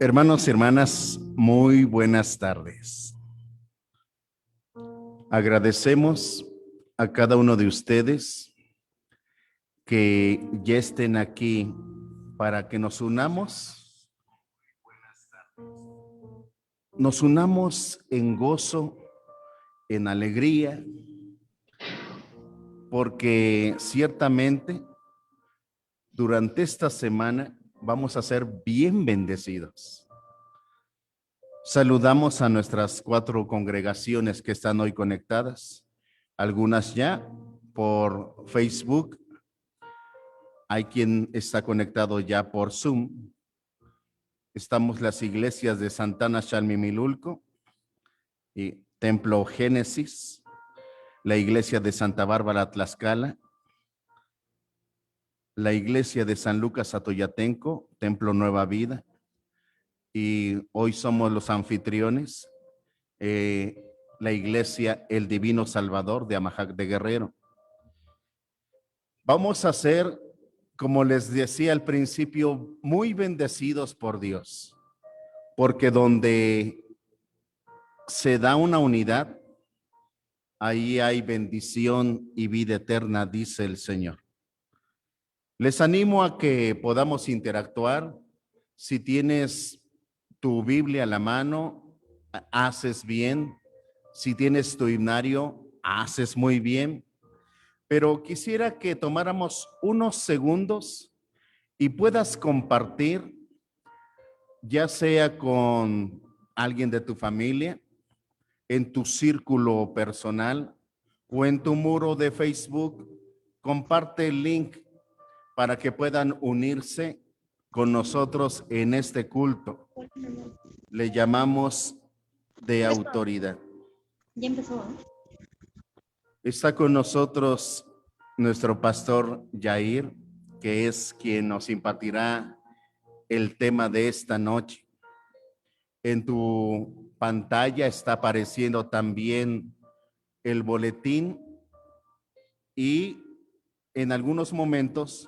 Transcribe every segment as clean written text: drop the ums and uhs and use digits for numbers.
Hermanos y hermanas, muy buenas tardes. Agradecemos a cada uno de ustedes que ya estén aquí para que nos unamos. Nos unamos en gozo, en alegría, porque ciertamente durante esta semana vamos a ser bien bendecidos. Saludamos a nuestras 4 congregaciones que están hoy conectadas, algunas ya por Facebook, hay quien está conectado ya por Zoom. Estamos las iglesias de Santana Xalmimilulco y Templo Génesis, la iglesia de Santa Bárbara Tlaxcala, la iglesia de San Lucas Atoyatenco, Templo Nueva Vida, y hoy somos los anfitriones, la iglesia El Divino Salvador de Amajac de Guerrero. Vamos a ser, como les decía al principio, muy bendecidos por Dios, porque donde se da una unidad, ahí hay bendición y vida eterna, dice el Señor. Les animo a que podamos interactuar. Si tienes tu Biblia a la mano, haces bien. Si tienes tu himnario, haces muy bien. Pero quisiera que tomáramos unos segundos y puedas compartir, ya sea con alguien de tu familia, en tu círculo personal o en tu muro de Facebook. Comparte el link para que puedan unirse con nosotros en este culto. Le llamamos de autoridad. Ya empezó. Está con nosotros nuestro pastor Yair, que es quien nos impartirá el tema de esta noche. En tu pantalla está apareciendo también el boletín y en algunos momentos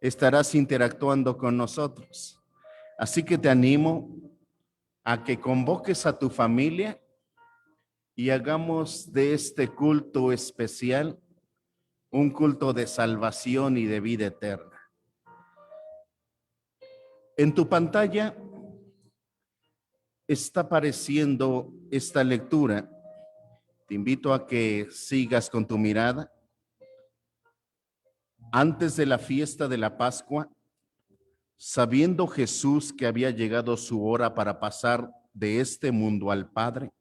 estarás interactuando con nosotros. Así que te animo a que convoques a tu familia y hagamos de este culto especial un culto de salvación y de vida eterna. En tu pantalla está apareciendo esta lectura. Te invito a que sigas con tu mirada. Antes de la fiesta de la Pascua, sabiendo Jesús que había llegado su hora para pasar de este mundo al Padre,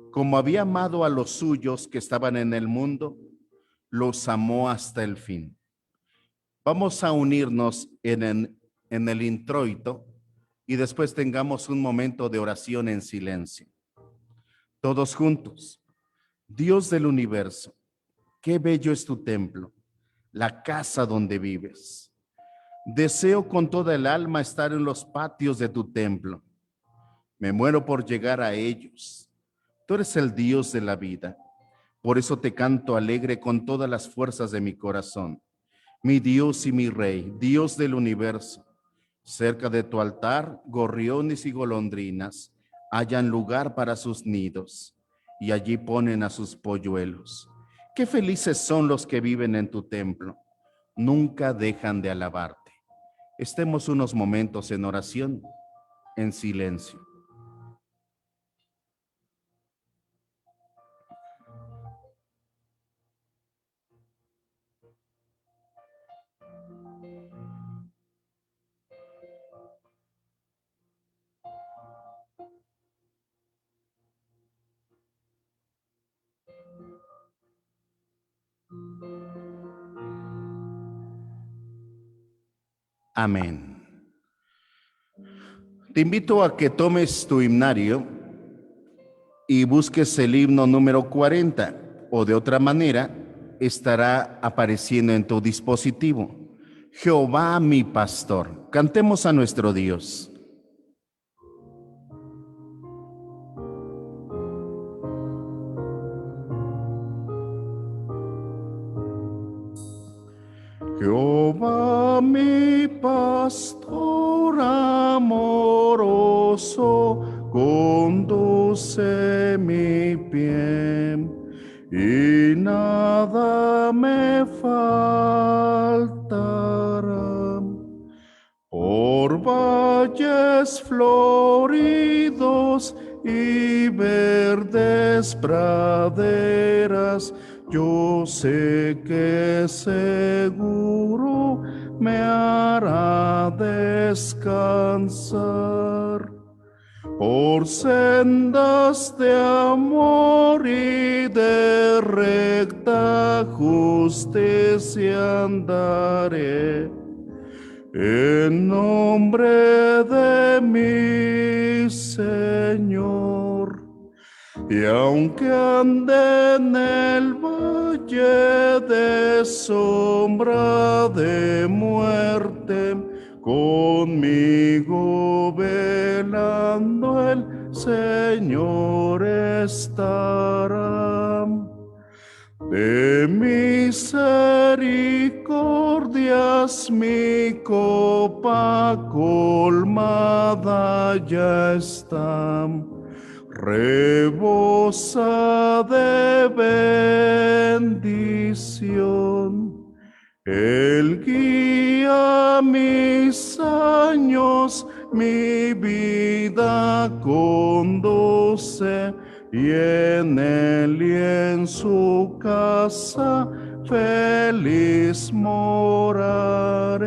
como había amado a los suyos que estaban en el mundo, los amó hasta el fin. Vamos a unirnos en el introito y después tengamos un momento de oración en silencio. Todos juntos. Dios del universo, qué bello es tu templo, la casa donde vives. Deseo con toda el alma estar en los patios de tu templo. Me muero por llegar a ellos. Tú eres el Dios de la vida. Por eso te canto alegre con todas las fuerzas de mi corazón. Mi Dios y mi Rey, Dios del universo. Cerca de tu altar, gorriones y golondrinas hallan lugar para sus nidos y allí ponen a sus polluelos. Qué felices son los que viven en tu templo. Nunca dejan de alabarte. Estemos unos momentos en oración, en silencio. Amén. Te invito a que tomes tu himnario y busques el himno número 40, o de otra manera estará apareciendo en tu dispositivo. Jehová mi pastor. Cantemos a nuestro Dios. Jehová mi pastor amoroso, gozo conduce mi pie, y nada me faltará. Por valles floridos y verdes praderas, yo sé que seguro me hará descansar. Por sendas de amor y de recta justicia andaré, en nombre de mi Señor. Y aunque ande en el valle de sombra de muerte, conmigo velando el Señor estará. De misericordias mi copa colmada ya está, rebosa de bendición. Él guía mis años, mi vida conduce, y en él y en su casa feliz moraré.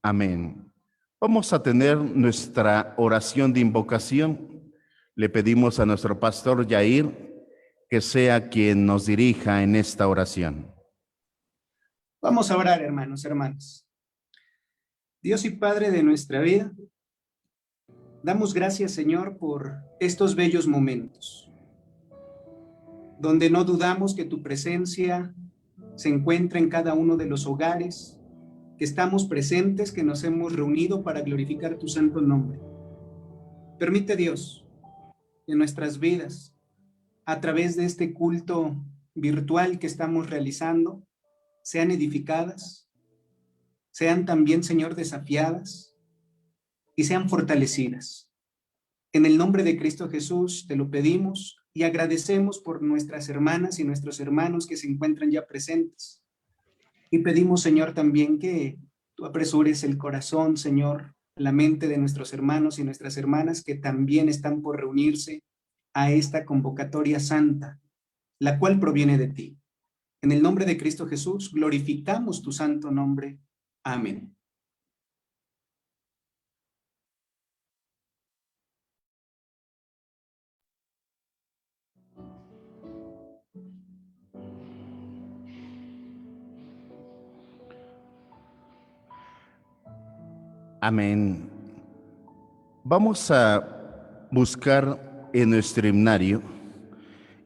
Amén. Vamos a tener nuestra oración de invocación. Le pedimos a nuestro pastor Yair que sea quien nos dirija en esta oración. Vamos a orar, hermanos, hermanas. Dios y Padre de nuestra vida, damos gracias, Señor, por estos bellos momentos, donde no dudamos que tu presencia se encuentra en cada uno de los hogares, que estamos presentes, que nos hemos reunido para glorificar tu santo nombre. Permite, Dios, que nuestras vidas, a través de este culto virtual que estamos realizando, sean edificadas, sean también, Señor, desafiadas y sean fortalecidas. En el nombre de Cristo Jesús te lo pedimos y agradecemos por nuestras hermanas y nuestros hermanos que se encuentran ya presentes. Y pedimos, Señor, también que tú apresures el corazón, Señor, la mente de nuestros hermanos y nuestras hermanas que también están por reunirse a esta convocatoria santa, la cual proviene de ti. En el nombre de Cristo Jesús, glorificamos tu santo nombre. Amén. Amén. Vamos a buscar en nuestro himnario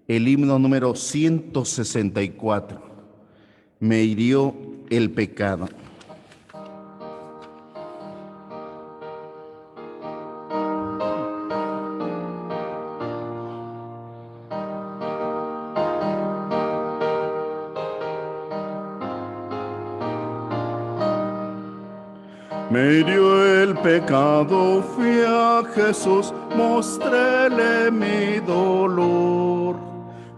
el himno número 164. Me hirió el pecado. Me hirió el pecado, fui a Jesús, mostréle mi dolor.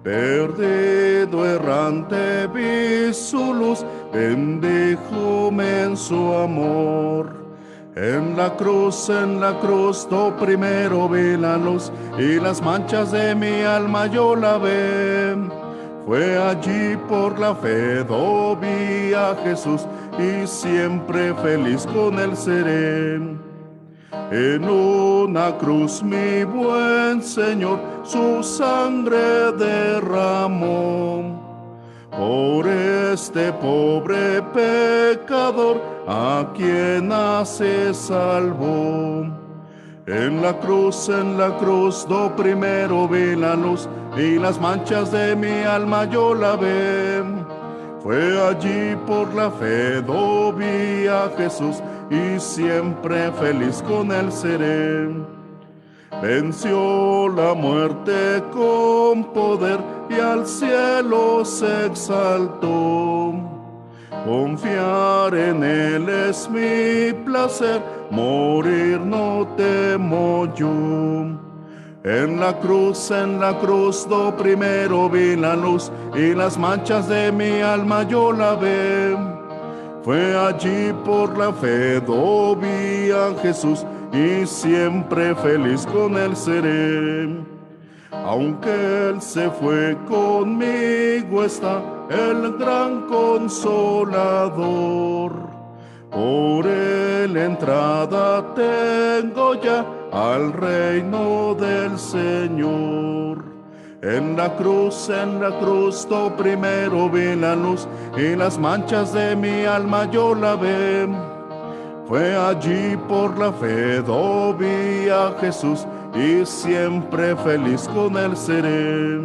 Perdido, errante, vi su luz, bendíjome en su amor. En la cruz, do primero vi la luz, y las manchas de mi alma yo lavé. Fue allí por la fe, do vi a Jesús, y siempre feliz con él seré. En una cruz mi buen Señor su sangre derramó, por este pobre pecador a quien se salvó. En la cruz, do primero vi la luz, y las manchas de mi alma yo lavé. Fue allí por la fe, do vi a Jesús, y siempre feliz con él seré. Venció la muerte con poder, y al cielo se exaltó. Confiar en Él es mi placer, morir no temo yo. En la cruz, do primero vi la luz, y las manchas de mi alma yo la ve. Fue allí por la fe, do vi a Jesús, y siempre feliz con Él seré. Aunque Él se fue, conmigo está el gran consolador. Por Él entrada tengo ya al reino del Señor. En la cruz, do primero vi la luz, y las manchas de mi alma yo la ve. Fue allí por la fe, do vi a Jesús, y siempre feliz con Él seré.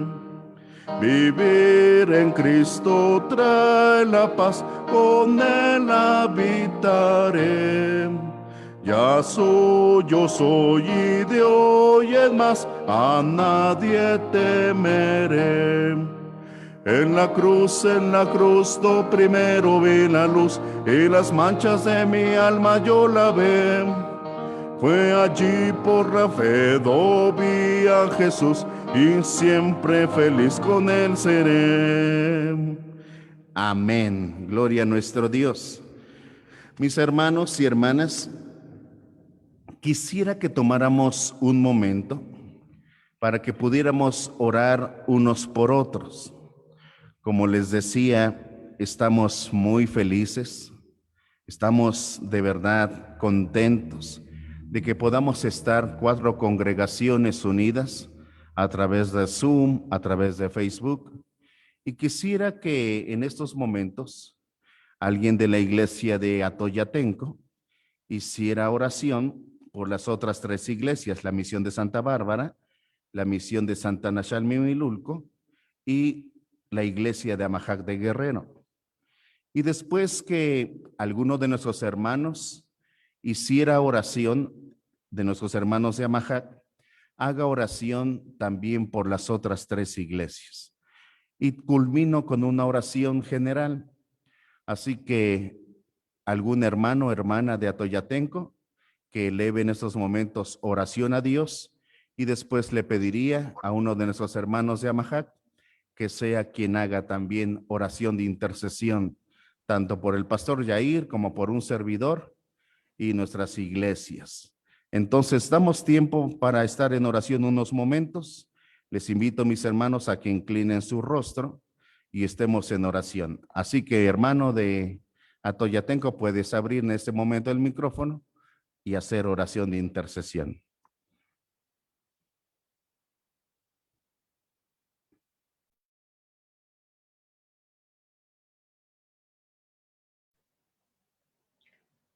Vivir en Cristo trae la paz, con Él habitaré. Ya yo soy, y de hoy en más a nadie temeré. En la cruz, do primero vi la luz, y las manchas de mi alma yo la ve. Fue allí por la fe, do vi a Jesús, y siempre feliz con Él seré. Amén. Gloria a nuestro Dios. Mis hermanos y hermanas, quisiera que tomáramos un momento para que pudiéramos orar unos por otros. Como les decía, estamos muy felices, estamos de verdad contentos de que podamos estar 4 congregaciones unidas a través de Zoom, a través de Facebook. Y quisiera que en estos momentos alguien de la iglesia de Atoyatenco hiciera oración por las otras 3 iglesias, la misión de Santa Bárbara, la misión de Santa Naxalmimilulco y la iglesia de Amajac de Guerrero. Y después que alguno de nuestros hermanos hiciera oración, de nuestros hermanos de Amajac, haga oración también por las otras 3 iglesias. Y culmino con una oración general. Así que algún hermano o hermana de Atoyatenco que eleve en estos momentos oración a Dios, y después le pediría a uno de nuestros hermanos de Amajac que sea quien haga también oración de intercesión, tanto por el pastor Yair como por un servidor y nuestras iglesias. Entonces, damos tiempo para estar en oración unos momentos. Les invito, mis hermanos, a que inclinen su rostro y estemos en oración. Así que, hermano de Atoyatenco, puedes abrir en este momento el micrófono y hacer oración de intercesión.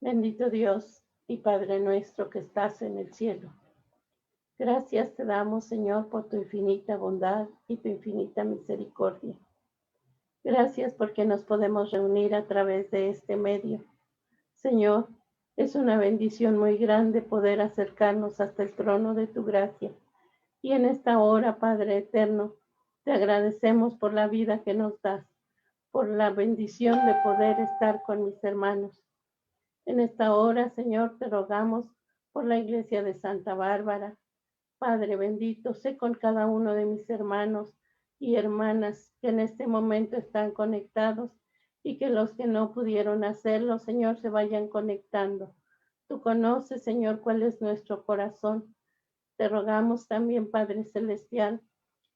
Bendito Dios y Padre nuestro que estás en el cielo. Gracias te damos, Señor, por tu infinita bondad y tu infinita misericordia. Gracias porque nos podemos reunir a través de este medio. Señor, es una bendición muy grande poder acercarnos hasta el trono de tu gracia. Y en esta hora, Padre eterno, te agradecemos por la vida que nos das, por la bendición de poder estar con mis hermanos. En esta hora, Señor, te rogamos por la iglesia de Santa Bárbara. Padre bendito, sé con cada uno de mis hermanos y hermanas que en este momento están conectados, y que los que no pudieron hacerlo, Señor, se vayan conectando. Tú conoces, Señor, cuál es nuestro corazón. Te rogamos también, Padre Celestial,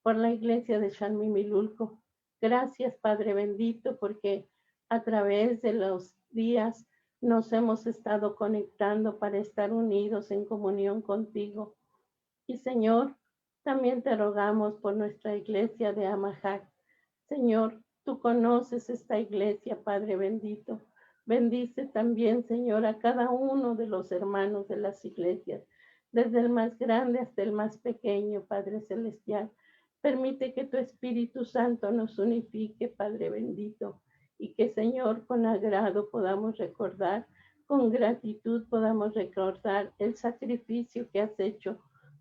por la iglesia de Xalmimilulco. Gracias, Padre bendito, porque a través de los días nos hemos estado conectando para estar unidos en comunión contigo. Y Señor, también te rogamos por nuestra iglesia de Amajac. Señor, tú conoces esta iglesia, Padre bendito. Bendice también, Señor, a cada uno de los hermanos de las iglesias, desde el más grande hasta el más pequeño, Padre celestial. Permite que tu Espíritu Santo nos unifique, Padre bendito, y que, Señor, con agrado podamos recordar, con gratitud podamos recordar el sacrificio que has hecho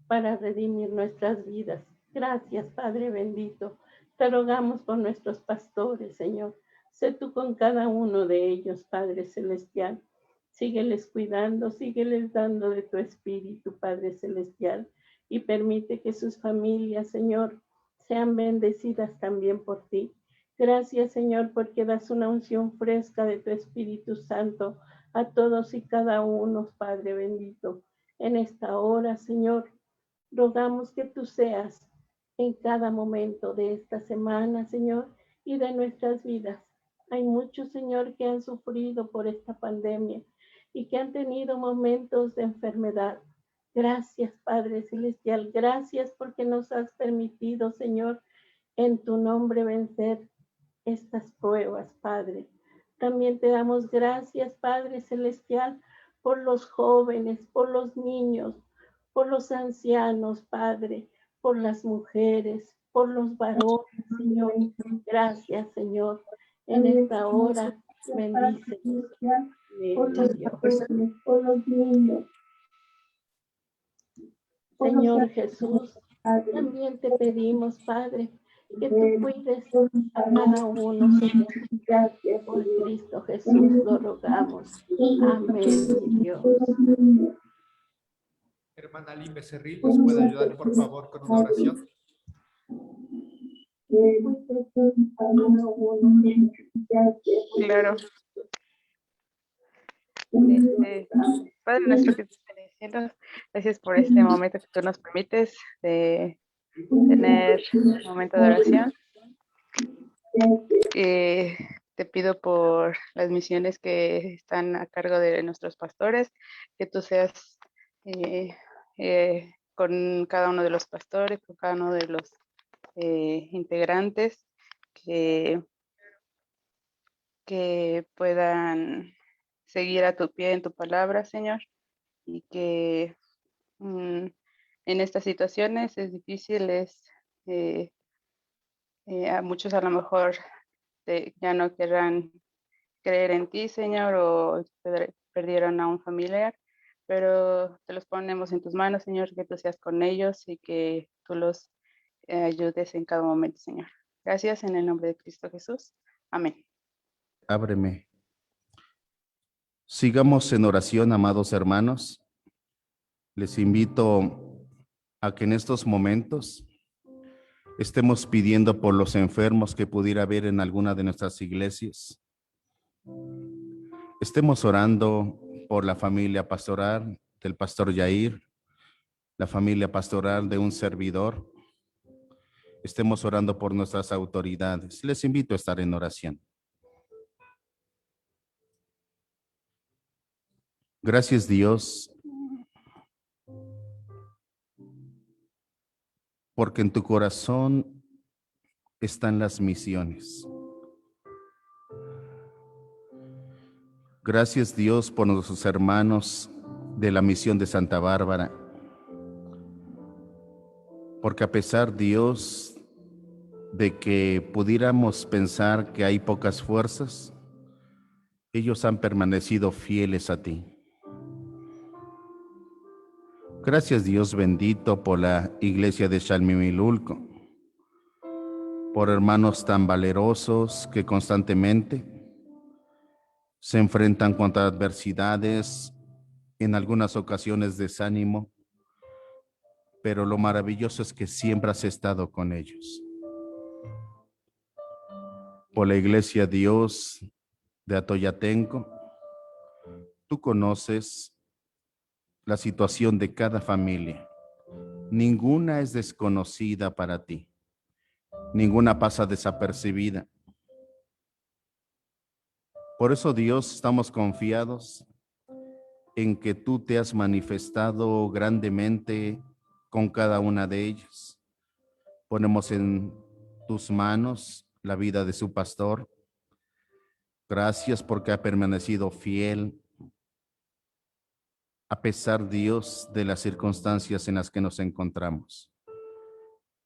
para redimir nuestras vidas. Gracias, Padre bendito. Te rogamos por nuestros pastores, Señor. Sé tú con cada uno de ellos, Padre Celestial. Sígueles cuidando, sígueles dando de tu espíritu, Padre Celestial, y permite que sus familias, Señor, sean bendecidas también por ti. Gracias, Señor, porque das una unción fresca de tu Espíritu Santo a todos y cada uno, Padre bendito. En esta hora, Señor, rogamos que tú seas en cada momento de esta semana, Señor, y de nuestras vidas. Hay muchos, Señor, que han sufrido por esta pandemia y que han tenido momentos de enfermedad. Gracias, Padre Celestial. Gracias porque nos has permitido, Señor, en tu nombre vencer estas pruebas, Padre. También te damos gracias, Padre Celestial, por los jóvenes, por los niños, por los ancianos, Padre, por las mujeres, por los varones, Señor. Gracias, Señor. En esta hora, bendícenos. Por los niños. Señor Jesús, también te pedimos, Padre, que tú cuides a cada uno, Señor. Gracias, Por Cristo Jesús lo rogamos. Amén, mi Dios. Hermana Lynn Becerril, ¿nos puede ayudar, por favor, con una oración? Claro. Padre nuestro que estás en el cielo, gracias por este momento que tú nos permites de tener un momento de oración. Te pido por las misiones que están a cargo de nuestros pastores, que tú seas con cada uno de los pastores, con cada uno de los integrantes, que puedan seguir a tu pie en tu palabra, Señor, y que en estas situaciones es difícil, a muchos a lo mejor ya no querrán creer en ti, Señor, o perdieron a un familiar, pero te los ponemos en tus manos, Señor, que tú seas con ellos y que tú los ayudes en cada momento, Señor. Gracias en el nombre de Cristo Jesús. Amén. Ábreme. Sigamos en oración, amados hermanos. Les invito a que en estos momentos estemos pidiendo por los enfermos que pudiera haber en alguna de nuestras iglesias. Estemos orando por la familia pastoral del pastor Yair, la familia pastoral de un servidor. Estemos orando por nuestras autoridades. Les invito a estar en oración. Gracias, Dios, porque en tu corazón están las misiones. Gracias, Dios, por nuestros hermanos de la misión de Santa Bárbara, porque a pesar, Dios, de que pudiéramos pensar que hay pocas fuerzas, ellos han permanecido fieles a ti. Gracias, Dios bendito, por la iglesia de Xalmimilulco, por hermanos tan valerosos que constantemente se enfrentan contra adversidades, en algunas ocasiones desánimo, pero lo maravilloso es que siempre has estado con ellos. Por la iglesia, Dios, de Atoyatenco, tú conoces la situación de cada familia. Ninguna es desconocida para ti. Ninguna pasa desapercibida. Por eso, Dios, estamos confiados en que tú te has manifestado grandemente con cada una de ellas. Ponemos en tus manos la vida de su pastor. Gracias porque ha permanecido fiel a pesar, Dios, de las circunstancias en las que nos encontramos.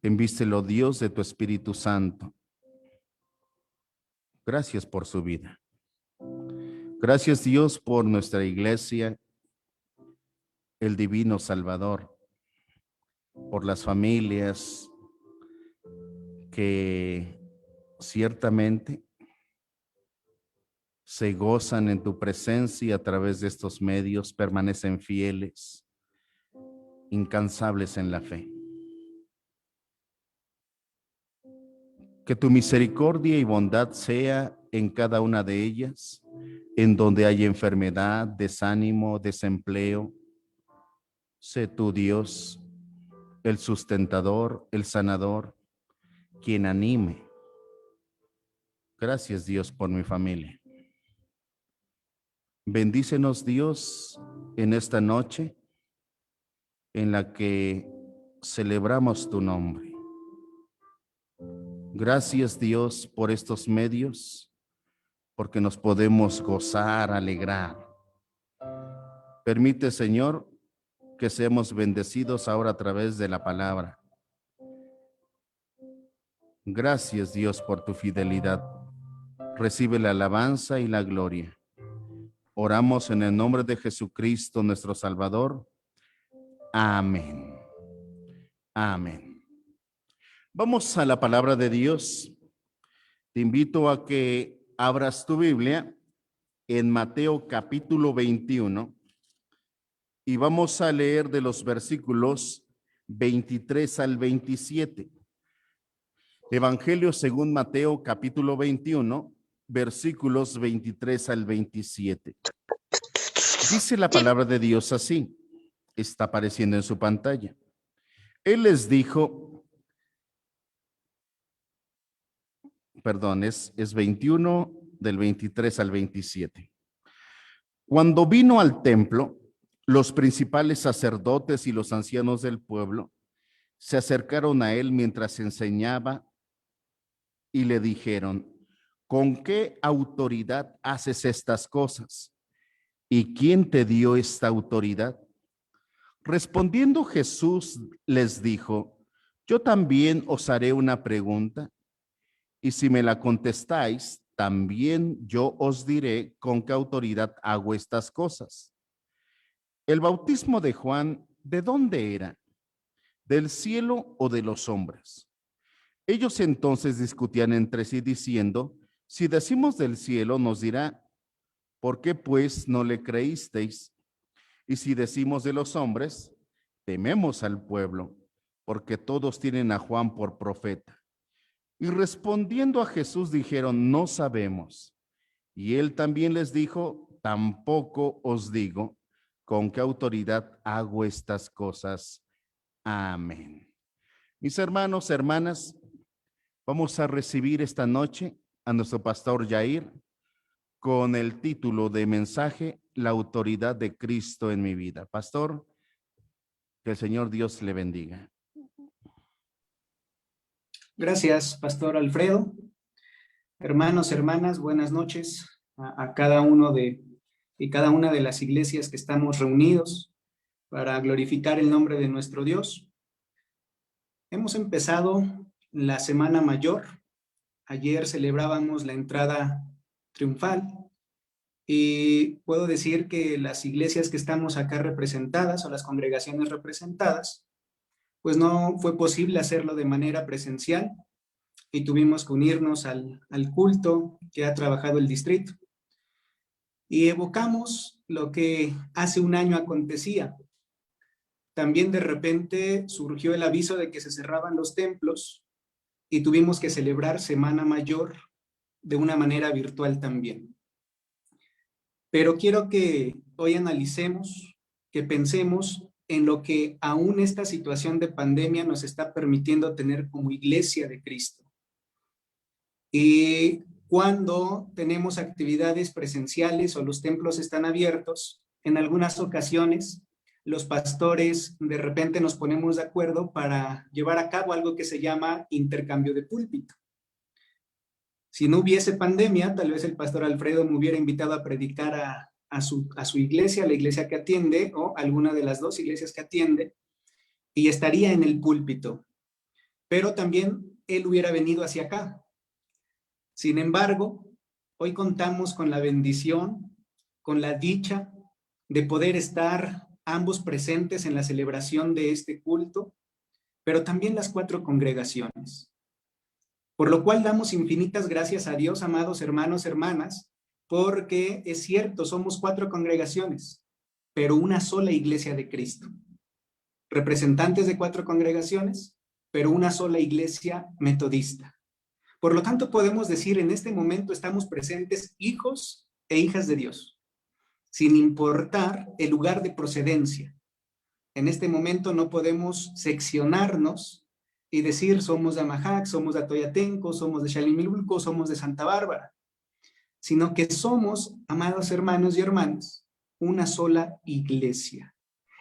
Envístelo, Dios, de tu Espíritu Santo. Gracias por su vida. Gracias, Dios, por nuestra iglesia, el Divino Salvador, por las familias que ciertamente se gozan en tu presencia a través de estos medios, permanecen fieles, incansables en la fe. Que tu misericordia y bondad sea en cada una de ellas, en donde hay enfermedad, desánimo, desempleo. Sé tu Dios, el sustentador, el sanador, quien anime. Gracias, Dios, por mi familia. Bendícenos, Dios, en esta noche en la que celebramos tu nombre. Gracias, Dios, por estos medios, porque nos podemos gozar, alegrar. Permite, Señor, que seamos bendecidos ahora a través de la palabra. Gracias, Dios, por tu fidelidad. Recibe la alabanza y la gloria. Oramos en el nombre de Jesucristo, nuestro Salvador. Amén. Amén. Vamos a la palabra de Dios. Te invito a que abras tu Biblia en Mateo capítulo 21 y vamos a leer de los versículos 23 al 27. Evangelio según Mateo capítulo 21, versículos 23 al 27. Dice la palabra de Dios así, está apareciendo en su pantalla. Él les dijo, perdón, es 21 del 23 al 27. Cuando vino al templo, los principales sacerdotes y los ancianos del pueblo se acercaron a él mientras enseñaba y le dijeron, ¿con qué autoridad haces estas cosas? ¿Y quién te dio esta autoridad? Respondiendo Jesús les dijo, yo también os haré una pregunta, y si me la contestáis, también yo os diré con qué autoridad hago estas cosas. El bautismo de Juan, ¿de dónde era? ¿Del cielo o de los hombres? Ellos entonces discutían entre sí diciendo, si decimos del cielo, nos dirá, ¿por qué pues no le creísteis? Y si decimos de los hombres, tememos al pueblo, porque todos tienen a Juan por profeta. Y respondiendo a Jesús dijeron, no sabemos. Y él también les dijo, tampoco os digo con qué autoridad hago estas cosas. Amén. Mis hermanos, hermanas, vamos a recibir esta noche a nuestro pastor Yair con el título de mensaje, La autoridad de Cristo en mi vida. Pastor, que el Señor Dios le bendiga. Gracias, Pastor Alfredo. Hermanos, hermanas, buenas noches a cada uno y cada una de las iglesias que estamos reunidos para glorificar el nombre de nuestro Dios. Hemos empezado la Semana Mayor. Ayer celebrábamos la entrada triunfal y puedo decir que las iglesias que estamos acá representadas o las congregaciones representadas, pues no fue posible hacerlo de manera presencial y tuvimos que unirnos al culto que ha trabajado el distrito. Y evocamos lo que hace un año acontecía. También de repente surgió el aviso de que se cerraban los templos y tuvimos que celebrar Semana Mayor de una manera virtual también. Pero quiero que hoy analicemos, que pensemos en lo que aún esta situación de pandemia nos está permitiendo tener como iglesia de Cristo. Y cuando tenemos actividades presenciales o los templos están abiertos, en algunas ocasiones los pastores de repente nos ponemos de acuerdo para llevar a cabo algo que se llama intercambio de púlpito. Si no hubiese pandemia, tal vez el pastor Alfredo me hubiera invitado a predicar a su iglesia, la iglesia que atiende, o alguna de las dos iglesias que atiende, y estaría en el púlpito. Pero también él hubiera venido hacia acá. Sin embargo, hoy contamos con la bendición, con la dicha de poder estar ambos presentes en la celebración de este culto, pero también las 4 congregaciones. Por lo cual damos infinitas gracias a Dios, amados hermanos, hermanas, porque es cierto, somos 4 congregaciones, pero una sola iglesia de Cristo. Representantes de 4 congregaciones, pero una sola iglesia metodista. Por lo tanto, podemos decir en este momento estamos presentes hijos e hijas de Dios, sin importar el lugar de procedencia. En este momento no podemos seccionarnos y decir somos de Amajac, somos de Atoyatenco, somos de Xalimilulco, somos de Santa Bárbara, sino que somos, amados hermanos y hermanas, una sola iglesia.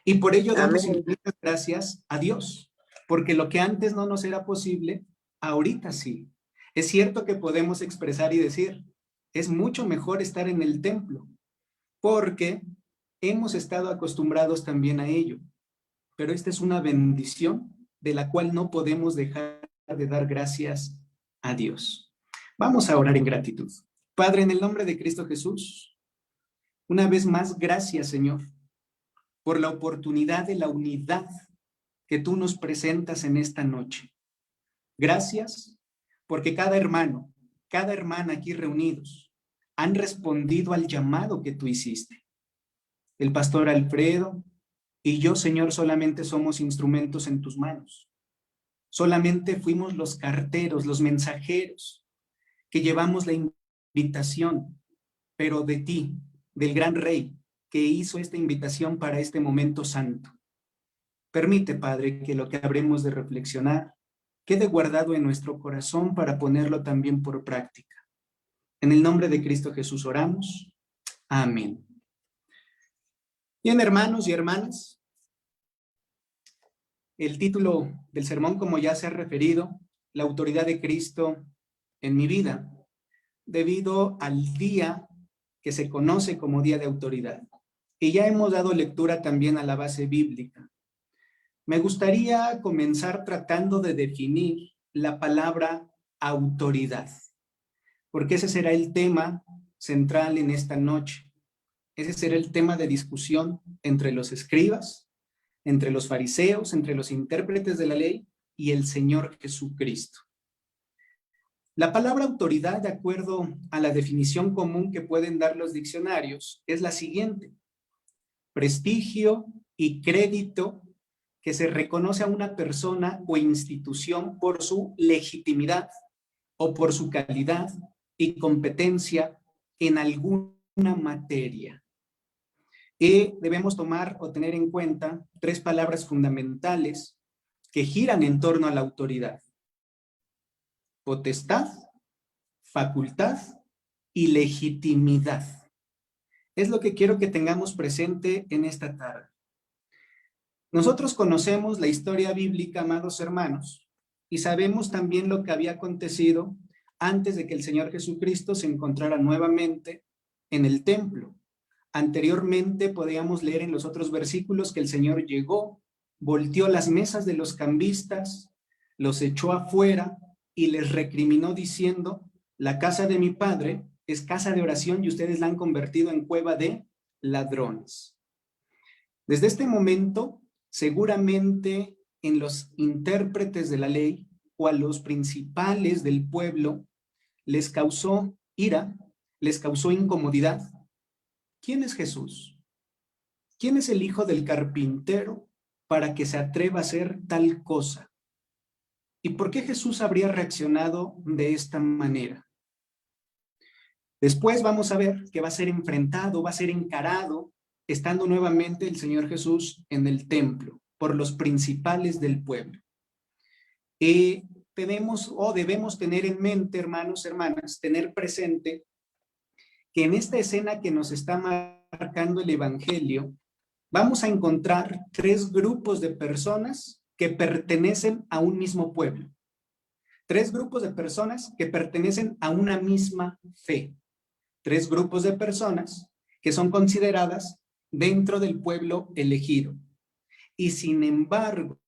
Y por ello damos infinitas gracias a Dios, porque lo que antes no nos era posible, ahorita sí. Es cierto que podemos expresar y decir, es mucho mejor estar en el templo, porque hemos estado acostumbrados también a ello. Pero esta es una bendición de la cual no podemos dejar de dar gracias a Dios. Vamos a orar en gratitud. Padre, en el nombre de Cristo Jesús, una vez más, gracias, Señor, por la oportunidad de la unidad que tú nos presentas en esta noche. Gracias porque cada hermano, cada hermana aquí reunidos han respondido al llamado que tú hiciste. El pastor Alfredo y yo, Señor, solamente somos instrumentos en tus manos. Solamente fuimos los carteros, los mensajeros que llevamos la invitación, pero de ti, del gran Rey, que hizo esta invitación para este momento santo. Permite, Padre, que lo que habremos de reflexionar quede guardado en nuestro corazón para ponerlo también por práctica. En el nombre de Cristo Jesús oramos. Amén. Bien, hermanos y hermanas, el título del sermón, como ya se ha referido, la autoridad de Cristo en mi vida, debido al día que se conoce como Día de Autoridad. Y ya hemos dado lectura también a la base bíblica. Me gustaría comenzar tratando de definir la palabra autoridad, porque ese será el tema central en esta noche. Ese será el tema de discusión entre los escribas, entre los fariseos, entre los intérpretes de la ley y el Señor Jesucristo. La palabra autoridad, de acuerdo a la definición común que pueden dar los diccionarios, es la siguiente: prestigio y crédito que se reconoce a una persona o institución por su legitimidad o por su calidad y competencia en alguna materia. Y debemos tomar o tener en cuenta 3 palabras fundamentales que giran en torno a la autoridad: potestad, facultad y legitimidad. Es lo que quiero que tengamos presente en esta tarde. Nosotros conocemos la historia bíblica, amados hermanos, y sabemos también lo que había acontecido antes de que el Señor Jesucristo se encontrara nuevamente en el templo. Anteriormente podíamos leer en los otros versículos que el Señor llegó, volteó las mesas de los cambistas, los echó afuera y les recriminó diciendo: la casa de mi Padre es casa de oración y ustedes la han convertido en cueva de ladrones. Desde este momento, seguramente en los intérpretes de la ley o a los principales del pueblo les causó ira, les causó incomodidad. ¿Quién es Jesús? ¿Quién es el hijo del carpintero para que se atreva a hacer tal cosa? ¿Y por qué Jesús habría reaccionado de esta manera? Después vamos a ver que va a ser enfrentado, va a ser encarado, estando nuevamente el Señor Jesús en el templo, por los principales del pueblo. Debemos tener en mente, hermanos, hermanas, tener presente que en esta escena que nos está marcando el Evangelio, vamos a encontrar 3 grupos de personas que pertenecen a un mismo pueblo. 3 grupos de personas que pertenecen a una misma fe. 3 grupos de personas que son consideradas dentro del pueblo elegido. Y sin embargo,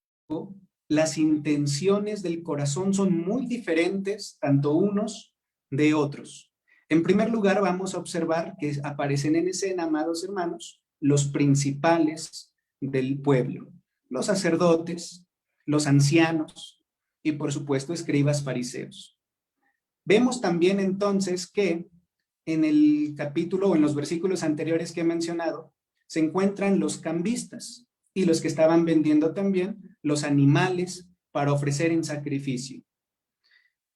las intenciones del corazón son muy diferentes, tanto unos de otros. En primer lugar, vamos a observar que aparecen en escena, amados hermanos, los principales del pueblo, los sacerdotes, los ancianos y, por supuesto, escribas fariseos. Vemos también entonces que en el capítulo o en los versículos anteriores que he mencionado, se encuentran los cambistas y los que estaban vendiendo también los animales para ofrecer en sacrificio.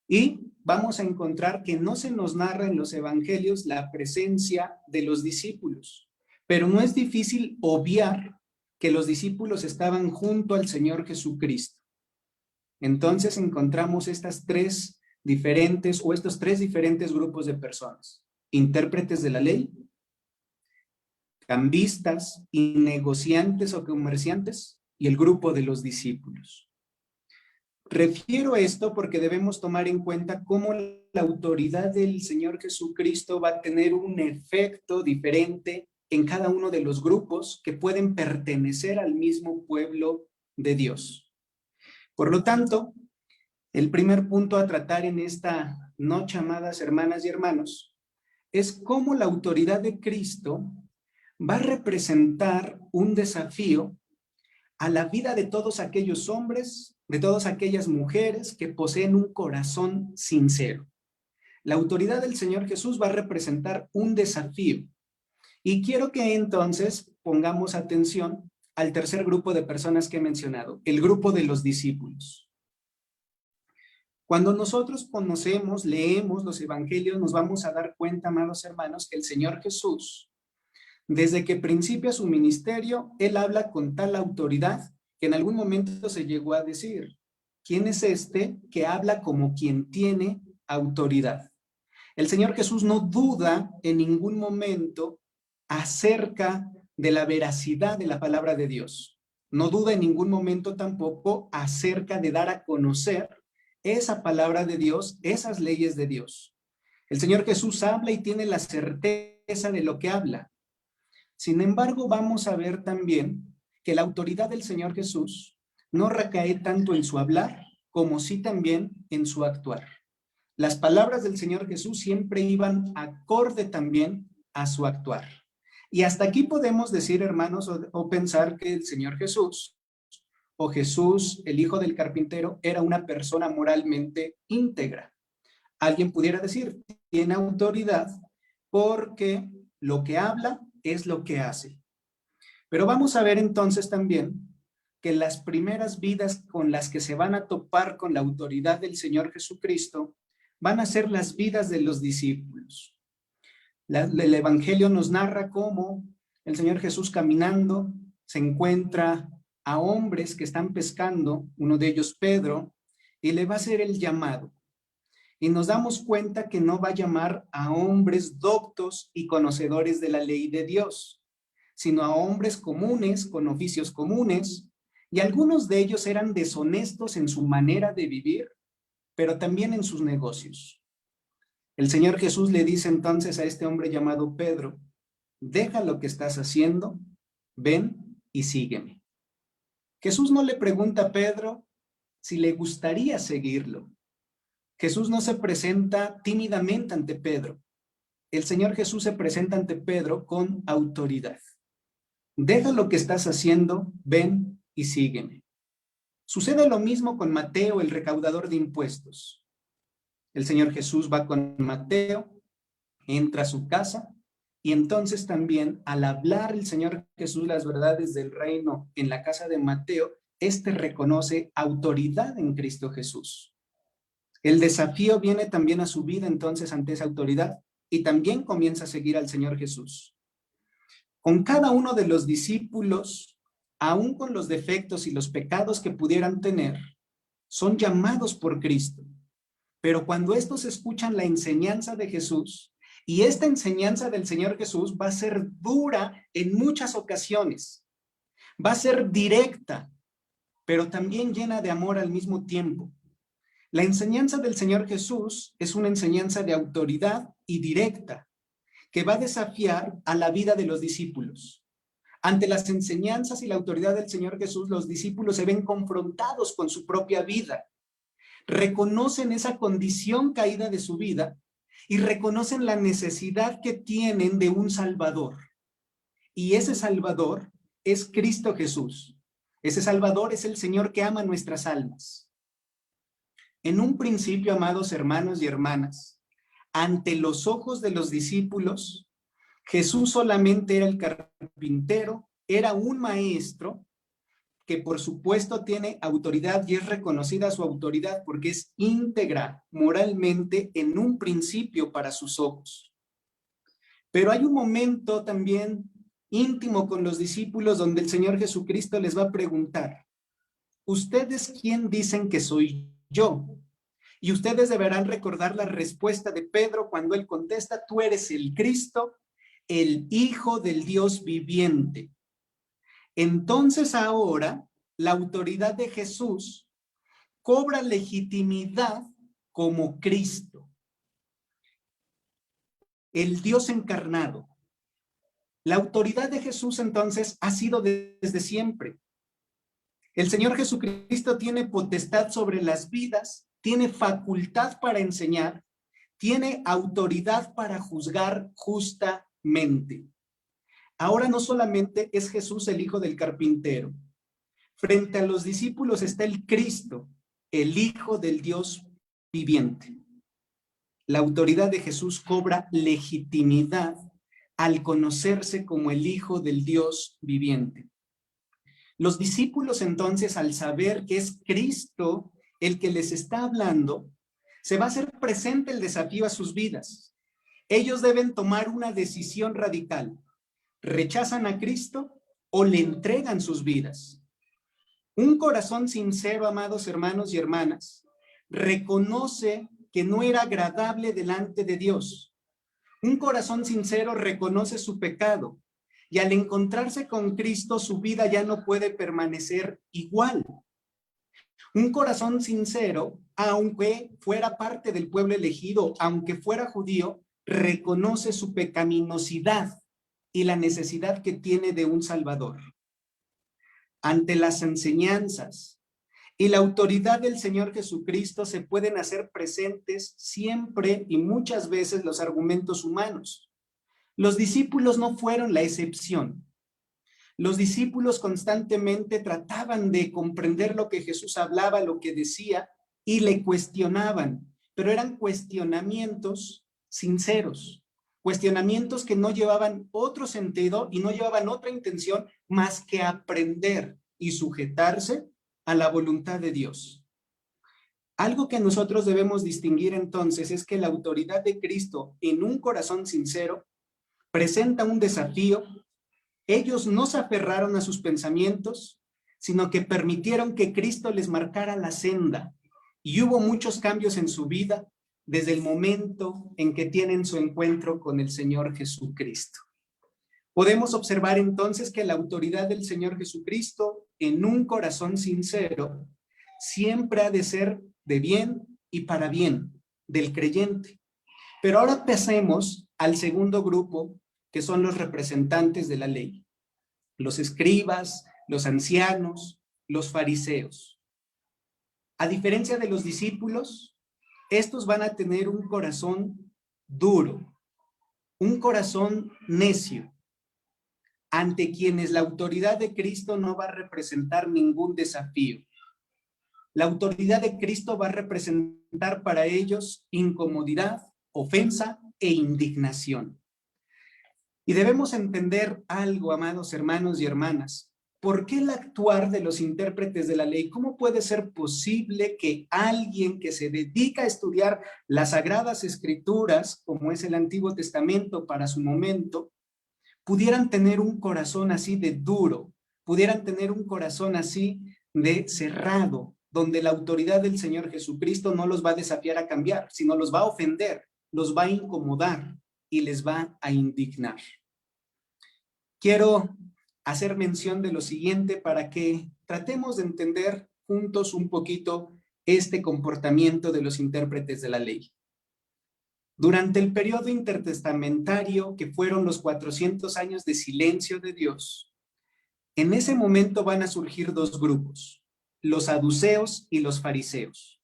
Y vamos a encontrar que no se nos narra en los evangelios la presencia de los discípulos, pero no es difícil obviar que los discípulos estaban junto al Señor Jesucristo. Entonces encontramos estos tres diferentes grupos de personas: intérpretes de la ley, cambistas y negociantes o comerciantes, y el grupo de los discípulos. Refiero esto porque debemos tomar en cuenta cómo la autoridad del Señor Jesucristo va a tener un efecto diferente en cada uno de los grupos que pueden pertenecer al mismo pueblo de Dios. Por lo tanto, el primer punto a tratar en esta noche, amadas hermanas y hermanos, es cómo la autoridad de Cristo va a representar un desafío a la vida de todos aquellos hombres, de todas aquellas mujeres que poseen un corazón sincero. La autoridad del Señor Jesús va a representar un desafío. Y quiero que entonces pongamos atención al tercer grupo de personas que he mencionado, el grupo de los discípulos. Cuando nosotros conocemos, leemos los evangelios, nos vamos a dar cuenta, amados hermanos, que el Señor Jesús, desde que principia su ministerio, Él habla con tal autoridad que en algún momento se llegó a decir: ¿quién es este que habla como quien tiene autoridad? El Señor Jesús no duda en ningún momento acerca de la veracidad de la palabra de Dios. No duda en ningún momento tampoco acerca de dar a conocer esa palabra de Dios, esas leyes de Dios. El Señor Jesús habla y tiene la certeza de lo que habla. Sin embargo, vamos a ver también que la autoridad del Señor Jesús no recae tanto en su hablar como sí también en su actuar. Las palabras del Señor Jesús siempre iban acorde también a su actuar. Y hasta aquí podemos decir, hermanos, o pensar que el Señor Jesús, o Jesús, el hijo del carpintero, era una persona moralmente íntegra. Alguien pudiera decir, tiene autoridad porque lo que habla es lo que hace. Pero vamos a ver entonces también que las primeras vidas con las que se van a topar con la autoridad del Señor Jesucristo van a ser las vidas de los discípulos. El Evangelio nos narra cómo el Señor Jesús, caminando, se encuentra a hombres que están pescando, uno de ellos Pedro, y le va a hacer el llamado. Y nos damos cuenta que no va a llamar a hombres doctos y conocedores de la ley de Dios, sino a hombres comunes, con oficios comunes, y algunos de ellos eran deshonestos en su manera de vivir, pero también en sus negocios. El Señor Jesús le dice entonces a este hombre llamado Pedro: deja lo que estás haciendo, ven y sígueme. Jesús no le pregunta a Pedro si le gustaría seguirlo. Jesús no se presenta tímidamente ante Pedro. El Señor Jesús se presenta ante Pedro con autoridad. Deja lo que estás haciendo, ven y sígueme. Sucede lo mismo con Mateo, el recaudador de impuestos. El Señor Jesús va con Mateo, entra a su casa, y entonces también al hablar el Señor Jesús las verdades del reino en la casa de Mateo, éste reconoce autoridad en Cristo Jesús. El desafío viene también a su vida entonces ante esa autoridad, y también comienza a seguir al Señor Jesús. Con cada uno de los discípulos, aún con los defectos y los pecados que pudieran tener, son llamados por Cristo. Pero cuando estos escuchan la enseñanza de Jesús, y esta enseñanza del Señor Jesús va a ser dura en muchas ocasiones, va a ser directa, pero también llena de amor al mismo tiempo. La enseñanza del Señor Jesús es una enseñanza de autoridad y directa, que va a desafiar a la vida de los discípulos. Ante las enseñanzas y la autoridad del Señor Jesús, los discípulos se ven confrontados con su propia vida. Reconocen esa condición caída de su vida y reconocen la necesidad que tienen de un Salvador. Y ese Salvador es Cristo Jesús. Ese Salvador es el Señor que ama nuestras almas. En un principio, amados hermanos y hermanas, ante los ojos de los discípulos, Jesús solamente era el carpintero, era un maestro que por supuesto tiene autoridad y es reconocida su autoridad porque es íntegra moralmente en un principio para sus ojos. Pero hay un momento también íntimo con los discípulos donde el Señor Jesucristo les va a preguntar, ¿ustedes quién dicen que soy yo? Y ustedes deberán recordar la respuesta de Pedro cuando él contesta, tú eres el Cristo, el Hijo del Dios viviente. Entonces ahora la autoridad de Jesús cobra legitimidad como Cristo, el Dios encarnado. La autoridad de Jesús entonces ha sido desde siempre. El Señor Jesucristo tiene potestad sobre las vidas, tiene facultad para enseñar, tiene autoridad para juzgar justamente. Ahora no solamente es Jesús el hijo del carpintero. Frente a los discípulos está el Cristo, el Hijo del Dios viviente. La autoridad de Jesús cobra legitimidad al conocerse como el Hijo del Dios viviente. Los discípulos entonces, al saber que es Cristo el que les está hablando, se va a hacer presente el desafío a sus vidas. Ellos deben tomar una decisión radical. ¿Rechazan a Cristo o le entregan sus vidas? Un corazón sincero, amados hermanos y hermanas, reconoce que no era agradable delante de Dios. Un corazón sincero reconoce su pecado y al encontrarse con Cristo su vida ya no puede permanecer igual. Un corazón sincero, aunque fuera parte del pueblo elegido, aunque fuera judío, reconoce su pecaminosidad y la necesidad que tiene de un Salvador. Ante las enseñanzas y la autoridad del Señor Jesucristo se pueden hacer presentes siempre y muchas veces los argumentos humanos. Los discípulos no fueron la excepción. Los discípulos constantemente trataban de comprender lo que Jesús hablaba, lo que decía, y le cuestionaban, pero eran cuestionamientos sinceros, cuestionamientos que no llevaban otro sentido y no llevaban otra intención más que aprender y sujetarse a la voluntad de Dios. Algo que nosotros debemos distinguir entonces es que la autoridad de Cristo en un corazón sincero presenta un desafío. Ellos no se aferraron a sus pensamientos, sino que permitieron que Cristo les marcara la senda. Y hubo muchos cambios en su vida desde el momento en que tienen su encuentro con el Señor Jesucristo. Podemos observar entonces que la autoridad del Señor Jesucristo en un corazón sincero siempre ha de ser de bien y para bien del creyente. Pero ahora pasemos al segundo grupo, que son los representantes de la ley, los escribas, los ancianos, los fariseos. A diferencia de los discípulos, estos van a tener un corazón duro, un corazón necio, ante quienes la autoridad de Cristo no va a representar ningún desafío. La autoridad de Cristo va a representar para ellos incomodidad, ofensa e indignación. Y debemos entender algo, amados hermanos y hermanas. ¿Por qué el actuar de los intérpretes de la ley? ¿Cómo puede ser posible que alguien que se dedica a estudiar las Sagradas Escrituras, como es el Antiguo Testamento para su momento, pudieran tener un corazón así de duro, pudieran tener un corazón así de cerrado, donde la autoridad del Señor Jesucristo no los va a desafiar a cambiar, sino los va a ofender, los va a incomodar y les va a indignar? Quiero hacer mención de lo siguiente para que tratemos de entender juntos un poquito este comportamiento de los intérpretes de la ley. Durante el periodo intertestamentario, que fueron los 400 años de silencio de Dios, en ese momento van a surgir dos grupos, los saduceos y los fariseos.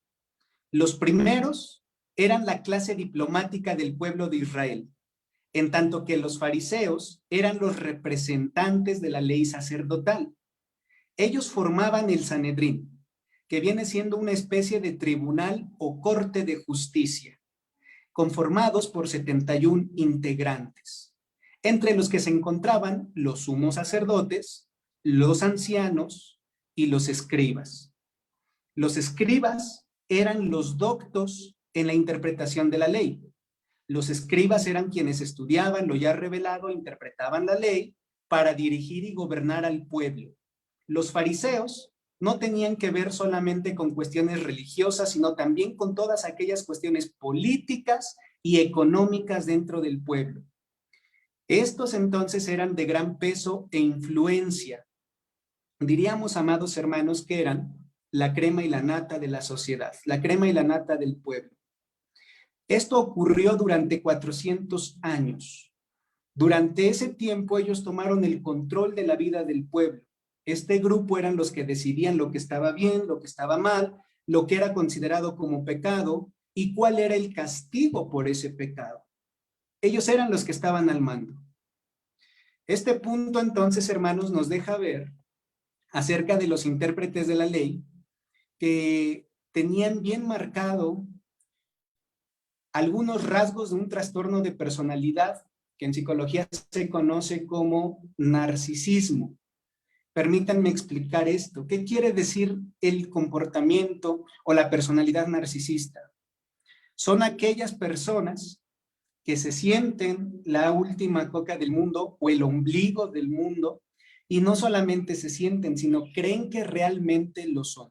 Los primeros eran la clase diplomática del pueblo de Israel, en tanto que los fariseos eran los representantes de la ley sacerdotal. Ellos formaban el Sanedrín, que viene siendo una especie de tribunal o corte de justicia. conformados por 71 integrantes, entre los que se encontraban los sumos sacerdotes, los ancianos y los escribas. Los escribas eran los doctos en la interpretación de la ley. Los escribas eran quienes estudiaban lo ya revelado e interpretaban la ley para dirigir y gobernar al pueblo. Los fariseos no tenían que ver solamente con cuestiones religiosas, sino también con todas aquellas cuestiones políticas y económicas dentro del pueblo. Estos entonces eran de gran peso e influencia. Diríamos, amados hermanos, que eran la crema y la nata de la sociedad, la crema y la nata del pueblo. Esto ocurrió durante 400 años. Durante ese tiempo ellos tomaron el control de la vida del pueblo. Este grupo eran los que decidían lo que estaba bien, lo que estaba mal, lo que era considerado como pecado y cuál era el castigo por ese pecado. Ellos eran los que estaban al mando. Este punto entonces, hermanos, nos deja ver acerca de los intérpretes de la ley que tenían bien marcado algunos rasgos de un trastorno de personalidad que en psicología se conoce como narcisismo. Permítanme explicar esto. ¿Qué quiere decir el comportamiento o la personalidad narcisista? Son aquellas personas que se sienten la última coca del mundo o el ombligo del mundo y no solamente se sienten, sino creen que realmente lo son.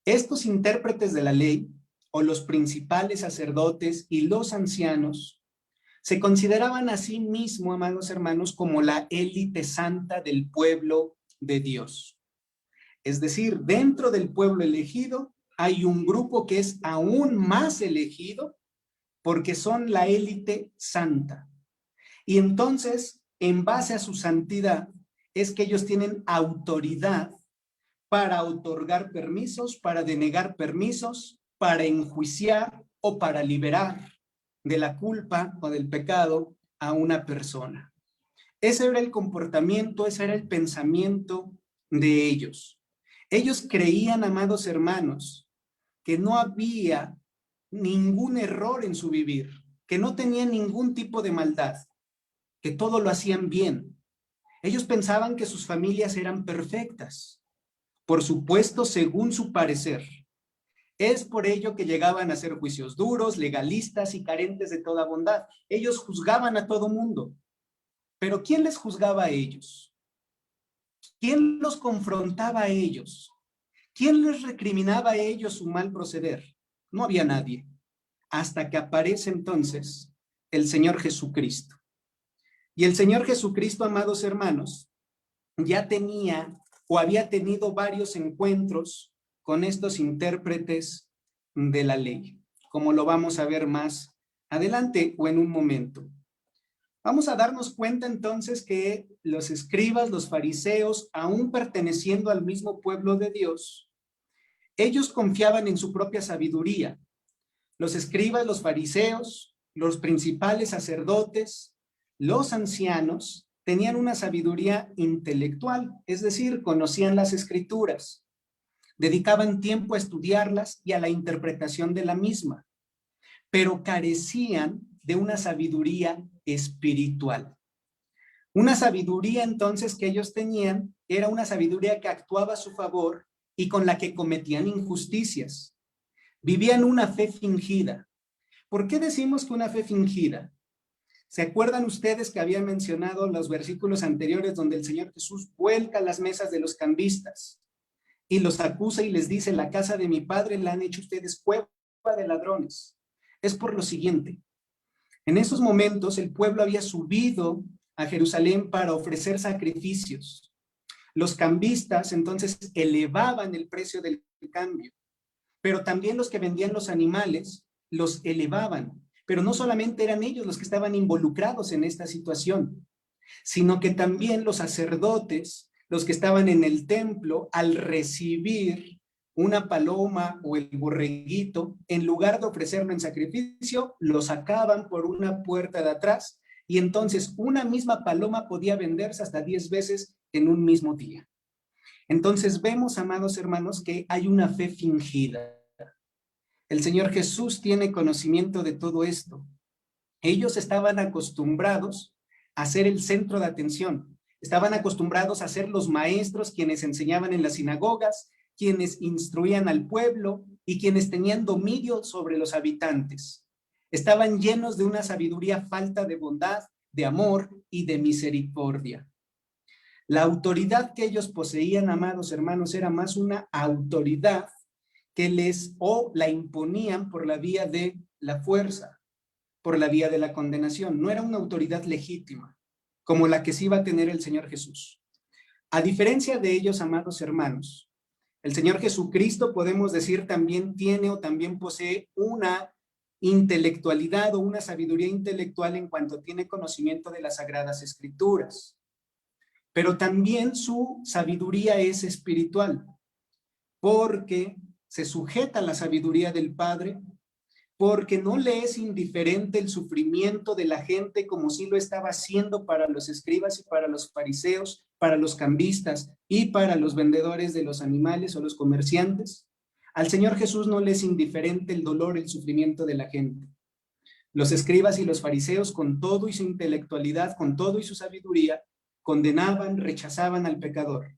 Estos intérpretes de la ley o los principales sacerdotes y los ancianos se consideraban a sí mismos, amados hermanos, como la élite santa del pueblo de Dios. Es decir, dentro del pueblo elegido hay un grupo que es aún más elegido porque son la élite santa. Y entonces, en base a su santidad, es que ellos tienen autoridad para otorgar permisos, para denegar permisos, para enjuiciar o para liberar de la culpa o del pecado a una persona. Ese era el comportamiento, ese era el pensamiento de ellos. Ellos creían, amados hermanos, que no había ningún error en su vivir, que no tenían ningún tipo de maldad, que todo lo hacían bien. Ellos pensaban que sus familias eran perfectas, por supuesto, según su parecer. Es por ello que llegaban a hacer juicios duros, legalistas y carentes de toda bondad. Ellos juzgaban a todo mundo. Pero ¿quién les juzgaba a ellos? ¿Quién los confrontaba a ellos? ¿Quién les recriminaba a ellos su mal proceder? No había nadie. Hasta que aparece entonces el Señor Jesucristo. Y el Señor Jesucristo, amados hermanos, ya tenía o había tenido varios encuentros con estos intérpretes de la ley, como lo vamos a ver más adelante o en un momento. Vamos a darnos cuenta entonces que los escribas, los fariseos, aún perteneciendo al mismo pueblo de Dios, ellos confiaban en su propia sabiduría. Los escribas, los fariseos, los principales sacerdotes, los ancianos, tenían una sabiduría intelectual, es decir, conocían las escrituras, dedicaban tiempo a estudiarlas y a la interpretación de la misma, pero carecían de una sabiduría espiritual. Una sabiduría entonces que ellos tenían era una sabiduría que actuaba a su favor y con la que cometían injusticias. Vivían una fe fingida. ¿Por qué decimos que una fe fingida? ¿Se acuerdan ustedes que había mencionado los versículos anteriores donde el Señor Jesús vuelca las mesas de los cambistas y los acusa y les dice: la casa de mi padre la han hecho ustedes cueva de ladrones? Es por lo siguiente: en esos momentos el pueblo había subido a Jerusalén para ofrecer sacrificios. Los cambistas entonces elevaban el precio del cambio, pero también los que vendían los animales los elevaban. Pero no solamente eran ellos los que estaban involucrados en esta situación, sino que también los sacerdotes, los que estaban en el templo, al recibir una paloma o el borreguito, en lugar de ofrecerlo en sacrificio, lo sacaban por una puerta de atrás y entonces una misma paloma podía venderse hasta 10 veces en un mismo día. Entonces vemos, amados hermanos, que hay una fe fingida. El Señor Jesús tiene conocimiento de todo esto. Ellos estaban acostumbrados a ser el centro de atención. Estaban acostumbrados a ser los maestros quienes enseñaban en las sinagogas, quienes instruían al pueblo y quienes tenían dominio sobre los habitantes. Estaban llenos de una sabiduría falta de bondad, de amor y de misericordia. La autoridad que ellos poseían, amados hermanos, era más una autoridad que la imponían por la vía de la fuerza, por la vía de la condenación. No era una autoridad legítima, como la que sí iba a tener el Señor Jesús. A diferencia de ellos, amados hermanos, el Señor Jesucristo, podemos decir, también tiene o también posee una intelectualidad o una sabiduría intelectual en cuanto tiene conocimiento de las Sagradas Escrituras. Pero también su sabiduría es espiritual, porque se sujeta a la sabiduría del Padre, porque no le es indiferente el sufrimiento de la gente como sí lo estaba haciendo para los escribas y para los fariseos, para los cambistas y para los vendedores de los animales o los comerciantes. Al Señor Jesús no le es indiferente el dolor, el sufrimiento de la gente. Los escribas y los fariseos, con todo y su intelectualidad, con todo y su sabiduría, condenaban, rechazaban al pecador.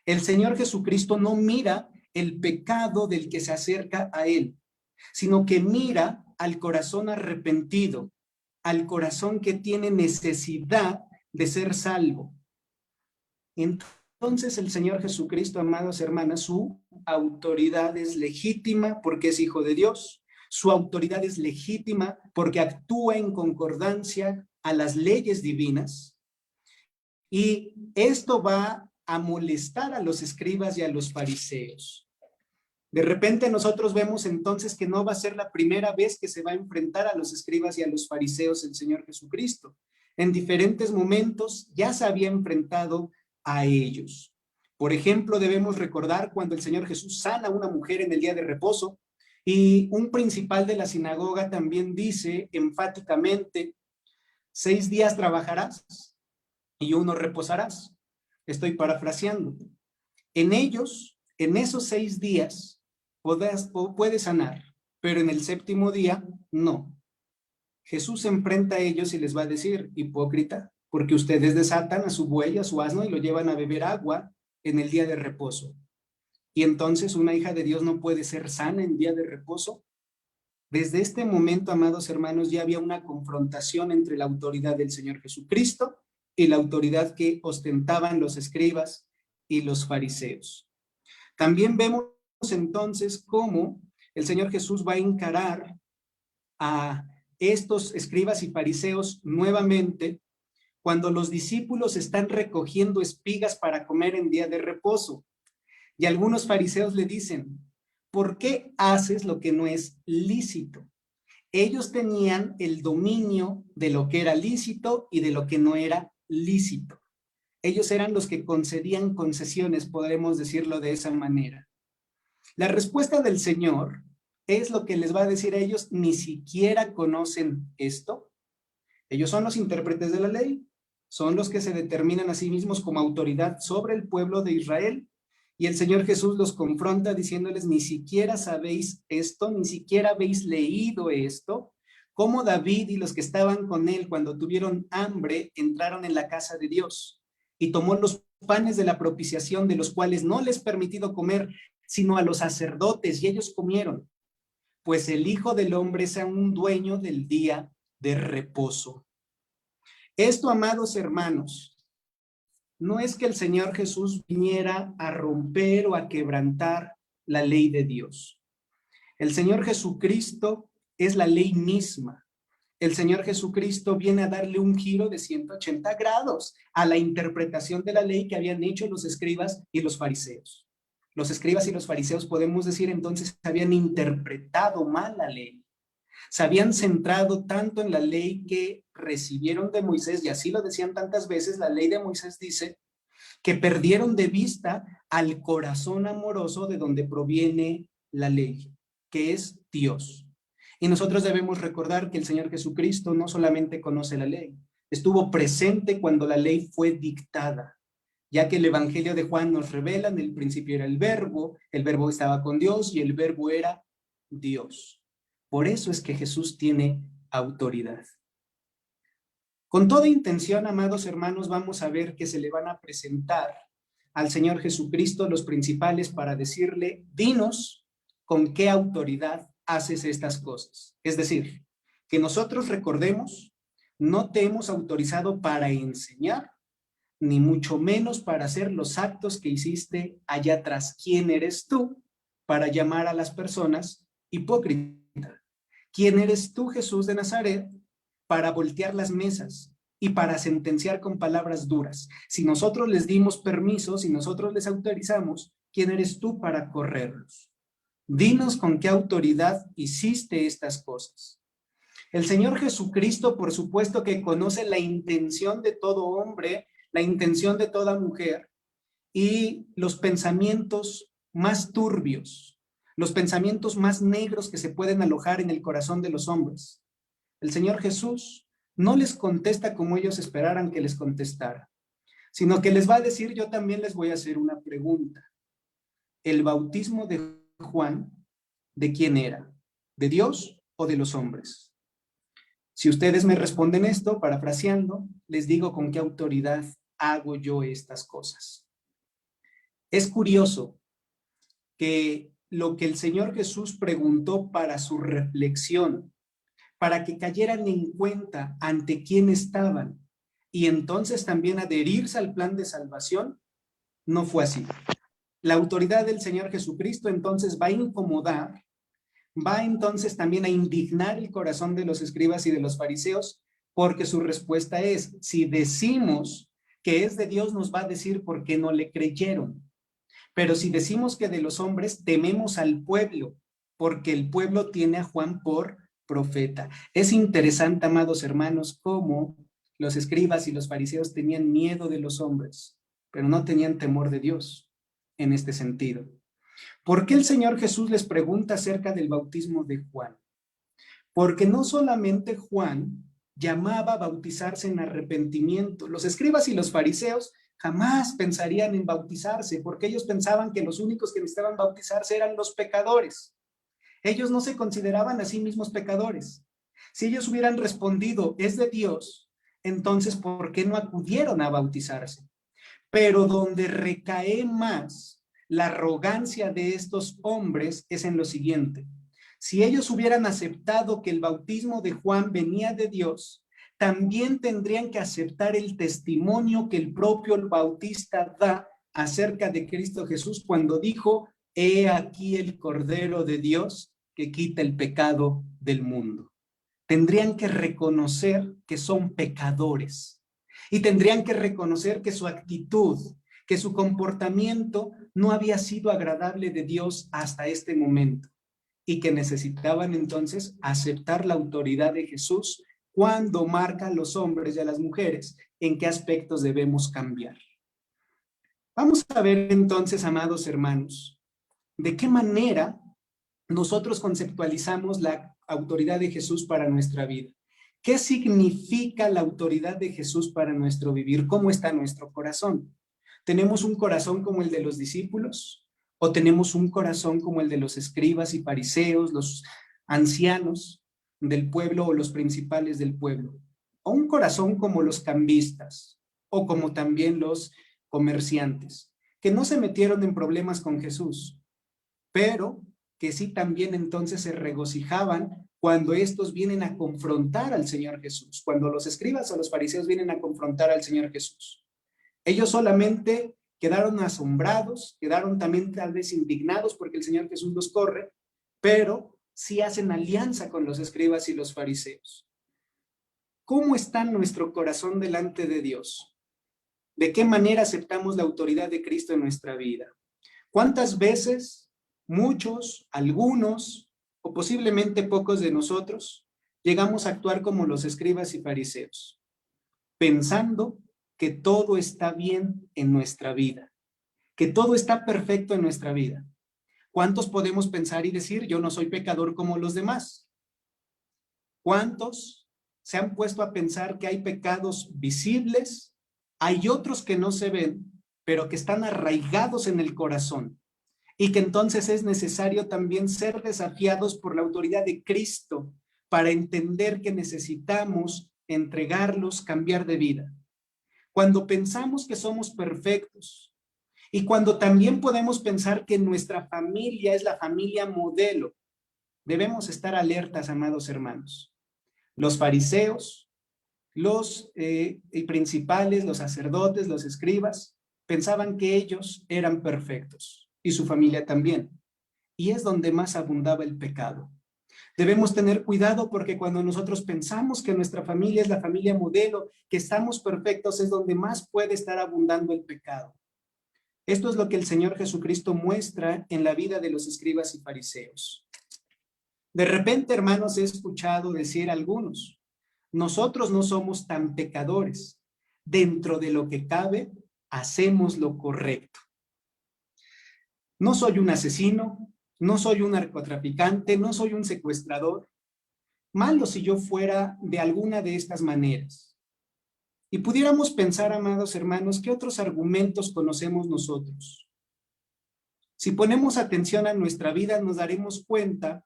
El Señor Jesucristo no mira el pecado del que se acerca a Él, sino que mira al corazón arrepentido, al corazón que tiene necesidad de ser salvo. Entonces el Señor Jesucristo, amados hermanas, su autoridad es legítima porque es Hijo de Dios, su autoridad es legítima porque actúa en concordancia a las leyes divinas, y esto va a molestar a los escribas y a los fariseos. De repente nosotros vemos entonces que no va a ser la primera vez que se va a enfrentar a los escribas y a los fariseos el Señor Jesucristo. En diferentes momentos ya se había enfrentado a ellos. Por ejemplo, debemos recordar cuando el Señor Jesús sana a una mujer en el día de reposo, y un principal de la sinagoga también dice enfáticamente: 6 días trabajarás y 1 reposarás. Estoy parafraseando. En ellos, en esos 6 días, puedes sanar, pero en el 7º día, no. Jesús se enfrenta a ellos y les va a decir: hipócrita, porque ustedes desatan a su buey, a su asno, y lo llevan a beber agua en el día de reposo. Y entonces una hija de Dios no puede ser sana en día de reposo. Desde este momento, amados hermanos, ya había una confrontación entre la autoridad del Señor Jesucristo y la autoridad que ostentaban los escribas y los fariseos. También vemos entonces cómo el Señor Jesús va a encarar a estos escribas y fariseos nuevamente cuando los discípulos están recogiendo espigas para comer en día de reposo. Y algunos fariseos le dicen: ¿por qué haces lo que no es lícito? Ellos tenían el dominio de lo que era lícito y de lo que no era lícito. Ellos eran los que concedían concesiones, podremos decirlo de esa manera. La respuesta del Señor es lo que les va a decir a ellos: ni siquiera conocen esto. Ellos son los intérpretes de la ley, son los que se determinan a sí mismos como autoridad sobre el pueblo de Israel. Y el Señor Jesús los confronta diciéndoles: ni siquiera sabéis esto, ni siquiera habéis leído esto. Cómo David y los que estaban con él cuando tuvieron hambre entraron en la casa de Dios y tomó los panes de la propiciación, de los cuales no les permitido comer, sino a los sacerdotes, y ellos comieron. Pues el Hijo del Hombre es un dueño del día de reposo. Esto, amados hermanos, no es que el Señor Jesús viniera a romper o a quebrantar la ley de Dios. El Señor Jesucristo es la ley misma. El Señor Jesucristo viene a darle un giro de 180 grados a la interpretación de la ley que habían hecho los escribas y los fariseos. Los escribas y los fariseos, podemos decir entonces, habían interpretado mal la ley. Se habían centrado tanto en la ley que recibieron de Moisés, y así lo decían tantas veces. La ley de Moisés dice que perdieron de vista al corazón amoroso de donde proviene la ley, que es Dios. Y nosotros debemos recordar que el Señor Jesucristo no solamente conoce la ley, estuvo presente cuando la ley fue dictada, ya que el Evangelio de Juan nos revela: en el principio era el verbo estaba con Dios y el verbo era Dios. Por eso es que Jesús tiene autoridad. Con toda intención, amados hermanos, vamos a ver que se le van a presentar al Señor Jesucristo los principales para decirle, dinos con qué autoridad haces estas cosas. Es decir, que nosotros recordemos, no te hemos autorizado para enseñar, ni mucho menos para hacer los actos que hiciste allá atrás. ¿Quién eres tú para llamar a las personas hipócrita? ¿Quién eres tú, Jesús de Nazaret, para voltear las mesas y para sentenciar con palabras duras? Si nosotros les dimos permiso, si nosotros les autorizamos, ¿quién eres tú para correrlos? Dinos con qué autoridad hiciste estas cosas. El Señor Jesucristo, por supuesto que conoce la intención de todo hombre, la intención de toda mujer y los pensamientos más turbios, los pensamientos más negros que se pueden alojar en el corazón de los hombres. El Señor Jesús no les contesta como ellos esperaran que les contestara, sino que les va a decir, yo también les voy a hacer una pregunta. ¿El bautismo de Juan, de quién era? ¿De Dios o de los hombres? Si ustedes me responden esto, parafraseando, les digo con qué autoridad hago yo estas cosas. Es curioso que lo que el Señor Jesús preguntó para su reflexión, para que cayeran en cuenta ante quién estaban y entonces también adherirse al plan de salvación, no fue así. La autoridad del Señor Jesucristo entonces va a incomodar, va entonces también a indignar el corazón de los escribas y de los fariseos, porque su respuesta es, si decimos que es de Dios, nos va a decir por qué no le creyeron. Pero si decimos que de los hombres, tememos al pueblo, porque el pueblo tiene a Juan por profeta. Es interesante, amados hermanos, cómo los escribas y los fariseos tenían miedo de los hombres, pero no tenían temor de Dios en este sentido. ¿Por qué el Señor Jesús les pregunta acerca del bautismo de Juan? Porque no solamente Juan llamaba a bautizarse en arrepentimiento. Los escribas y los fariseos jamás pensarían en bautizarse, porque ellos pensaban que los únicos que necesitaban bautizarse eran los pecadores. Ellos no se consideraban a sí mismos pecadores. Si ellos hubieran respondido, es de Dios, entonces, ¿por qué no acudieron a bautizarse? Pero donde recae más la arrogancia de estos hombres es en lo siguiente. Si ellos hubieran aceptado que el bautismo de Juan venía de Dios, también tendrían que aceptar el testimonio que el propio Bautista da acerca de Cristo Jesús cuando dijo, he aquí el Cordero de Dios que quita el pecado del mundo. Tendrían que reconocer que son pecadores y tendrían que reconocer que su actitud, que su comportamiento no había sido agradable de Dios hasta este momento y que necesitaban entonces aceptar la autoridad de Jesús cuando marca a los hombres y a las mujeres en qué aspectos debemos cambiar. Vamos a ver entonces, amados hermanos, de qué manera nosotros conceptualizamos la autoridad de Jesús para nuestra vida. ¿Qué significa la autoridad de Jesús para nuestro vivir? ¿Cómo está nuestro corazón? ¿Tenemos un corazón como el de los discípulos? ¿O tenemos un corazón como el de los escribas y fariseos, los ancianos del pueblo o los principales del pueblo? ¿O un corazón como los cambistas o como también los comerciantes, que no se metieron en problemas con Jesús, pero que sí también entonces se regocijaban cuando estos vienen a confrontar al Señor Jesús, cuando los escribas o los fariseos vienen a confrontar al Señor Jesús? Ellos solamente quedaron asombrados, quedaron también tal vez indignados porque el Señor Jesús los corre, pero sí hacen alianza con los escribas y los fariseos. ¿Cómo está nuestro corazón delante de Dios? ¿De qué manera aceptamos la autoridad de Cristo en nuestra vida? ¿Cuántas veces muchos, algunos o posiblemente pocos de nosotros llegamos a actuar como los escribas y fariseos, pensando que todo está bien en nuestra vida, que todo está perfecto en nuestra vida? ¿Cuántos podemos pensar y decir, yo no soy pecador como los demás? ¿Cuántos se han puesto a pensar que hay pecados visibles, hay otros que no se ven, pero que están arraigados en el corazón? y que entonces es necesario también ser desafiados por la autoridad de Cristo para entender que necesitamos entregarlos, cambiar de vida. Cuando pensamos que somos perfectos y cuando también podemos pensar que nuestra familia es la familia modelo, debemos estar alertas, amados hermanos. Los fariseos, los principales, los sacerdotes, los escribas, pensaban que ellos eran perfectos y su familia también. Y es donde más abundaba el pecado. Debemos tener cuidado porque cuando nosotros pensamos que nuestra familia es la familia modelo, que estamos perfectos, es donde más puede estar abundando el pecado. Esto es lo que el Señor Jesucristo muestra en la vida de los escribas y fariseos. De repente, hermanos, he escuchado decir a algunos, nosotros no somos tan pecadores. Dentro de lo que cabe, hacemos lo correcto. No soy un asesino, no soy un narcotraficante, no soy un secuestrador. Malo si yo fuera de alguna de estas maneras. Y pudiéramos pensar, amados hermanos, ¿qué otros argumentos conocemos nosotros? Si ponemos atención a nuestra vida, nos daremos cuenta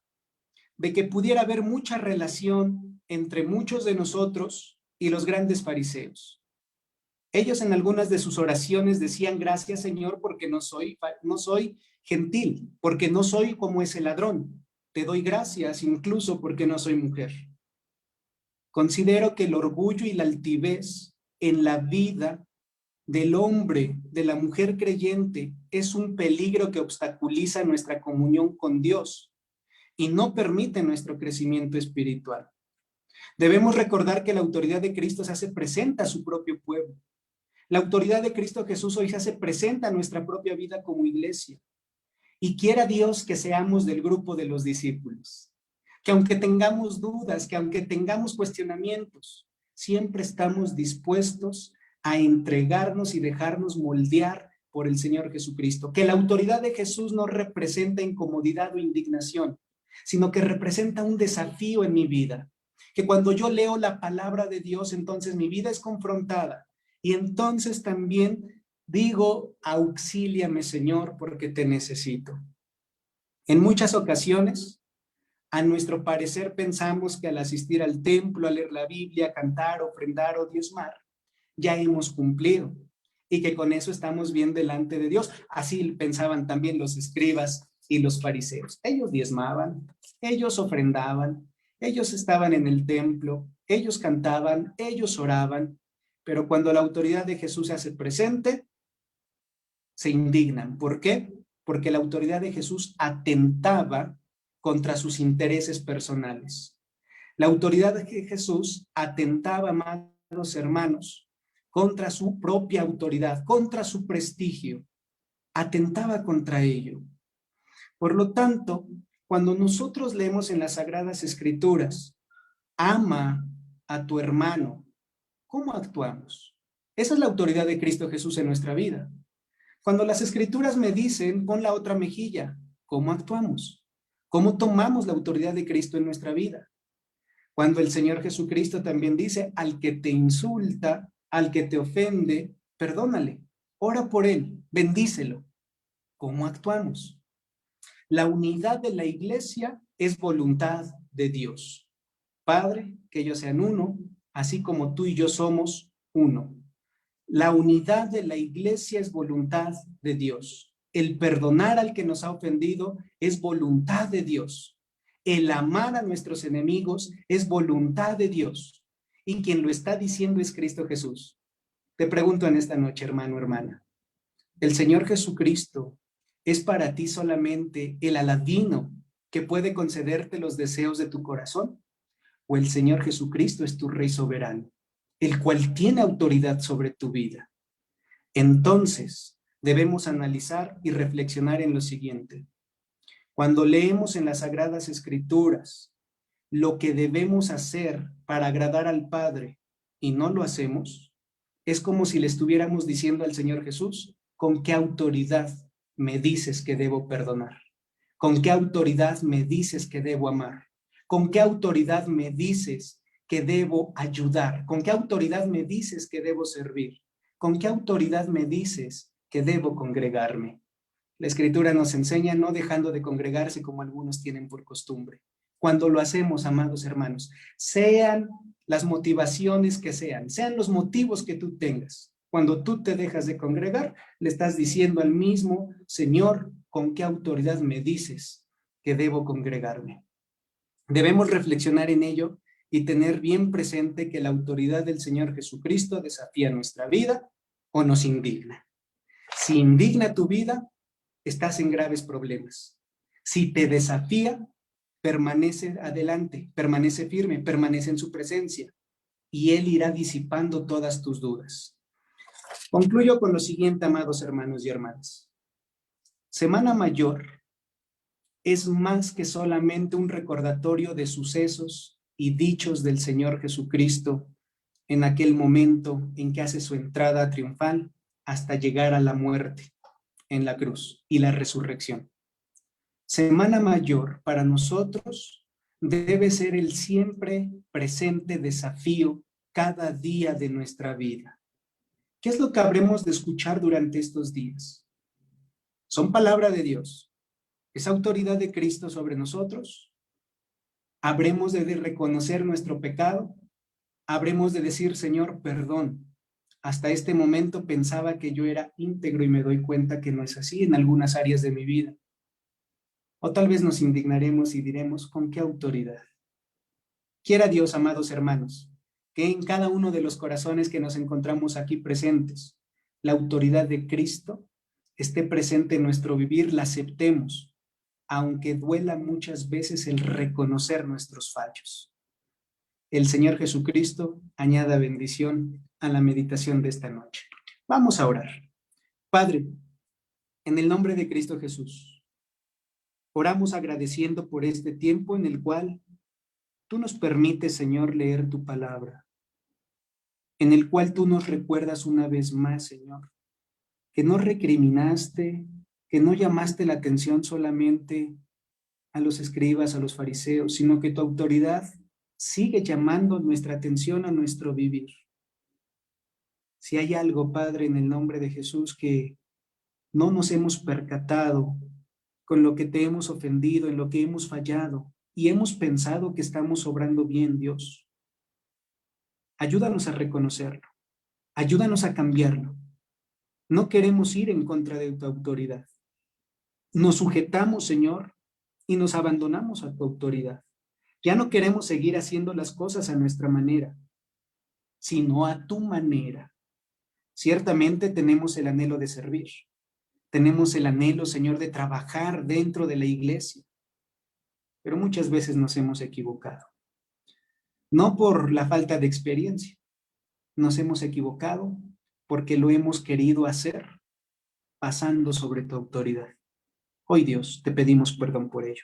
de que pudiera haber mucha relación entre muchos de nosotros y los grandes fariseos. Ellos en algunas de sus oraciones decían, gracias Señor porque no soy gentil, porque no soy como ese ladrón. Te doy gracias incluso porque no soy mujer. Considero que el orgullo y la altivez en la vida del hombre, de la mujer creyente, es un peligro que obstaculiza nuestra comunión con Dios y no permite nuestro crecimiento espiritual. Debemos recordar que la autoridad de Cristo se hace presente a su propio pueblo. La autoridad de Cristo Jesús hoy se hace presente a nuestra propia vida como iglesia. Y quiera Dios que seamos del grupo de los discípulos. Que aunque tengamos dudas, que aunque tengamos cuestionamientos, siempre estamos dispuestos a entregarnos y dejarnos moldear por el Señor Jesucristo. Que la autoridad de Jesús no representa incomodidad o indignación, sino que representa un desafío en mi vida. Que cuando yo leo la palabra de Dios, entonces mi vida es confrontada. Y entonces también digo, auxíliame, Señor, porque te necesito. En muchas ocasiones, a nuestro parecer, pensamos que al asistir al templo, a leer la Biblia, cantar, ofrendar o diezmar, ya hemos cumplido y que con eso estamos bien delante de Dios. Así pensaban también los escribas y los fariseos. Ellos diezmaban, ellos ofrendaban, ellos estaban en el templo, ellos cantaban, ellos oraban, pero cuando la autoridad de Jesús se hace presente, se indignan. ¿Por qué? Porque la autoridad de Jesús atentaba contra sus intereses personales. La autoridad de Jesús atentaba, amados hermanos, contra su propia autoridad, contra su prestigio, atentaba contra ello. Por lo tanto, cuando nosotros leemos en las Sagradas Escrituras, ama a tu hermano, ¿cómo actuamos? Esa es la autoridad de Cristo Jesús en nuestra vida. Cuando las Escrituras me dicen, pon la otra mejilla, ¿cómo actuamos? ¿Cómo tomamos la autoridad de Cristo en nuestra vida? Cuando el Señor Jesucristo también dice, al que te insulta, al que te ofende, perdónale, ora por él, bendícelo. ¿Cómo actuamos? La unidad de la iglesia es voluntad de Dios. Padre, que ellos sean uno, así como tú y yo somos uno. La unidad de la iglesia es voluntad de Dios. El perdonar al que nos ha ofendido es voluntad de Dios. El amar a nuestros enemigos es voluntad de Dios. Y quien lo está diciendo es Cristo Jesús. Te pregunto en esta noche, hermano, hermana, ¿el Señor Jesucristo es para ti solamente el aladino que puede concederte los deseos de tu corazón? ¿O el Señor Jesucristo es tu Rey soberano, el cual tiene autoridad sobre tu vida? Entonces, debemos analizar y reflexionar en lo siguiente. Cuando leemos en las Sagradas Escrituras lo que debemos hacer para agradar al Padre y no lo hacemos, es como si le estuviéramos diciendo al Señor Jesús, ¿con qué autoridad me dices que debo perdonar? ¿Con qué autoridad me dices que debo amar? ¿Con qué autoridad me dices que debo ayudar? ¿Con qué autoridad me dices que debo servir? ¿Con qué autoridad me dices que debo congregarme? La Escritura nos enseña no dejando de congregarse como algunos tienen por costumbre. Cuando lo hacemos, amados hermanos, sean las motivaciones que sean los motivos que tú tengas. Cuando tú te dejas de congregar, le estás diciendo al mismo Señor, ¿con qué autoridad me dices que debo congregarme? Debemos reflexionar en ello y tener bien presente que la autoridad del Señor Jesucristo desafía nuestra vida o nos indigna. Si indigna tu vida, estás en graves problemas. Si te desafía, permanece adelante, permanece firme, permanece en su presencia y Él irá disipando todas tus dudas. Concluyo con lo siguiente, amados hermanos y hermanas. Semana Mayor es más que solamente un recordatorio de sucesos y dichos del Señor Jesucristo en aquel momento en que hace su entrada triunfal hasta llegar a la muerte en la cruz y la resurrección. Semana Mayor para nosotros debe ser el siempre presente desafío cada día de nuestra vida. ¿Qué es lo que habremos de escuchar durante estos días? ¿Son palabra de Dios? ¿Es autoridad de Cristo sobre nosotros? ¿Habremos de reconocer nuestro pecado? ¿Habremos de decir, Señor, perdón? Hasta este momento pensaba que yo era íntegro y me doy cuenta que no es así en algunas áreas de mi vida. O tal vez nos indignaremos y diremos, ¿con qué autoridad? Quiera Dios, amados hermanos, que en cada uno de los corazones que nos encontramos aquí presentes, la autoridad de Cristo esté presente en nuestro vivir, la aceptemos, aunque duela muchas veces el reconocer nuestros fallos. El Señor Jesucristo añada bendición a la meditación de esta noche. Vamos a orar. Padre, en el nombre de Cristo Jesús, oramos agradeciendo por este tiempo en el cual tú nos permites, Señor, leer tu palabra, en el cual tú nos recuerdas una vez más, Señor, que no recriminaste, que no llamaste la atención solamente a los escribas, a los fariseos, sino que tu autoridad sigue llamando nuestra atención a nuestro vivir. Si hay algo, Padre, en el nombre de Jesús, que no nos hemos percatado con lo que te hemos ofendido, en lo que hemos fallado, y hemos pensado que estamos obrando bien, Dios, ayúdanos a reconocerlo, ayúdanos a cambiarlo. No queremos ir en contra de tu autoridad. Nos sujetamos, Señor, y nos abandonamos a tu autoridad. Ya no queremos seguir haciendo las cosas a nuestra manera, sino a tu manera. Ciertamente tenemos el anhelo de servir. Tenemos el anhelo, Señor, de trabajar dentro de la iglesia. Pero muchas veces nos hemos equivocado. No por la falta de experiencia. Nos hemos equivocado porque lo hemos querido hacer pasando sobre tu autoridad. Hoy, Dios, te pedimos perdón por ello.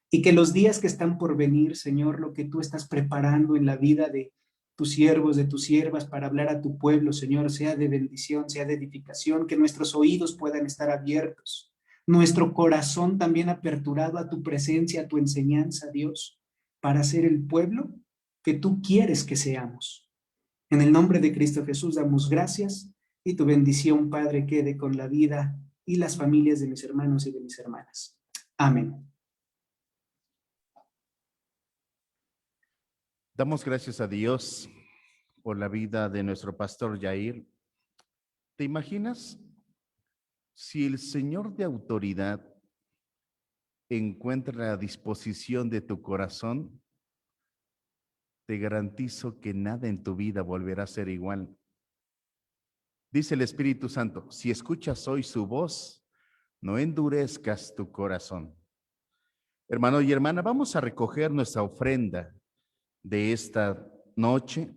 Y que los días que están por venir, Señor, lo que tú estás preparando en la vida de tus siervos, de tus siervas, para hablar a tu pueblo, Señor, sea de bendición, sea de edificación, que nuestros oídos puedan estar abiertos, nuestro corazón también aperturado a tu presencia, a tu enseñanza, Dios, para ser el pueblo que tú quieres que seamos. En el nombre de Cristo Jesús damos gracias y tu bendición, Padre, quede con la vida y las familias de mis hermanos y de mis hermanas. Amén. Damos gracias a Dios por la vida de nuestro pastor Yair. ¿Te imaginas si el Señor de autoridad encuentra la disposición de tu corazón? Te garantizo que nada en tu vida volverá a ser igual. Dice el Espíritu Santo, si escuchas hoy su voz, no endurezcas tu corazón. Hermano y hermana, vamos a recoger nuestra ofrenda de esta noche.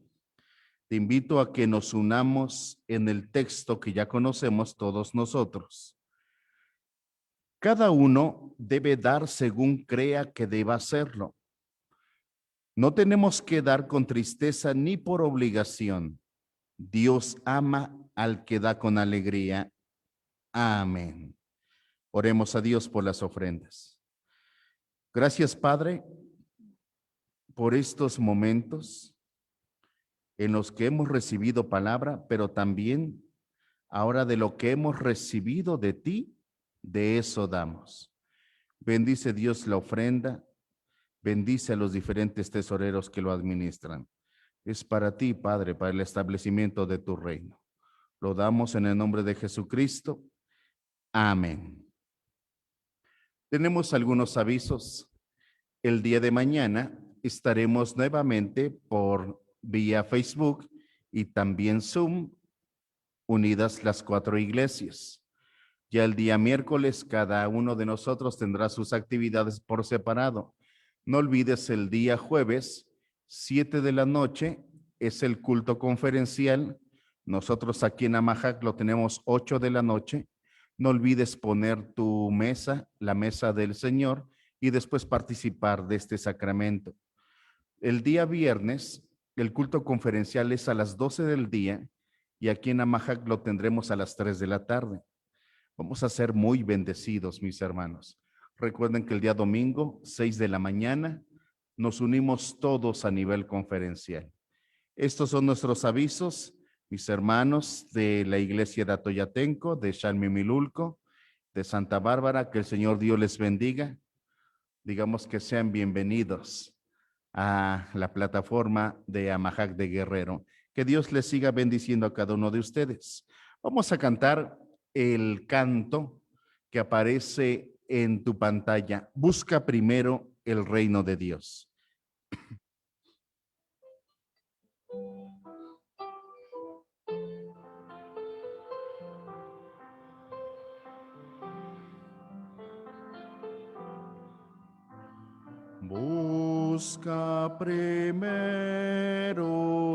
Te invito a que nos unamos en el texto que ya conocemos todos nosotros. Cada uno debe dar según crea que deba hacerlo. No tenemos que dar con tristeza ni por obligación. Dios ama al que da con alegría. Amén. Oremos a Dios por las ofrendas. Gracias, Padre, por estos momentos en los que hemos recibido palabra, pero también ahora de lo que hemos recibido de ti, de eso damos. Bendice Dios la ofrenda, bendice a los diferentes tesoreros que lo administran. Es para ti, Padre, para el establecimiento de tu reino. Lo damos en el nombre de Jesucristo. Amén. Tenemos algunos avisos. El día de mañana estaremos nuevamente por vía Facebook y también Zoom, unidas las 4 iglesias. Ya el día miércoles, cada uno de nosotros tendrá sus actividades por separado. No olvides el día jueves, 7 de la noche, es el culto conferencial. Nosotros aquí en Amajac lo tenemos 8 de la noche. No olvides poner tu mesa, la mesa del Señor, y después participar de este sacramento. El día viernes, el culto conferencial es a las 12 del día y aquí en Amajac lo tendremos a las 3 de la tarde. Vamos a ser muy bendecidos, mis hermanos. Recuerden que el día domingo, 6 de la mañana, nos unimos todos a nivel conferencial. Estos son nuestros avisos, mis hermanos de la iglesia de Atoyatenco, de Xalmimilulco, de Santa Bárbara. Que el Señor Dios les bendiga. Digamos que sean bienvenidos a la plataforma de Amajac de Guerrero. Que Dios les siga bendiciendo a cada uno de ustedes. Vamos a cantar el canto que aparece en tu pantalla. Busca primero el reino de Dios. Busca primero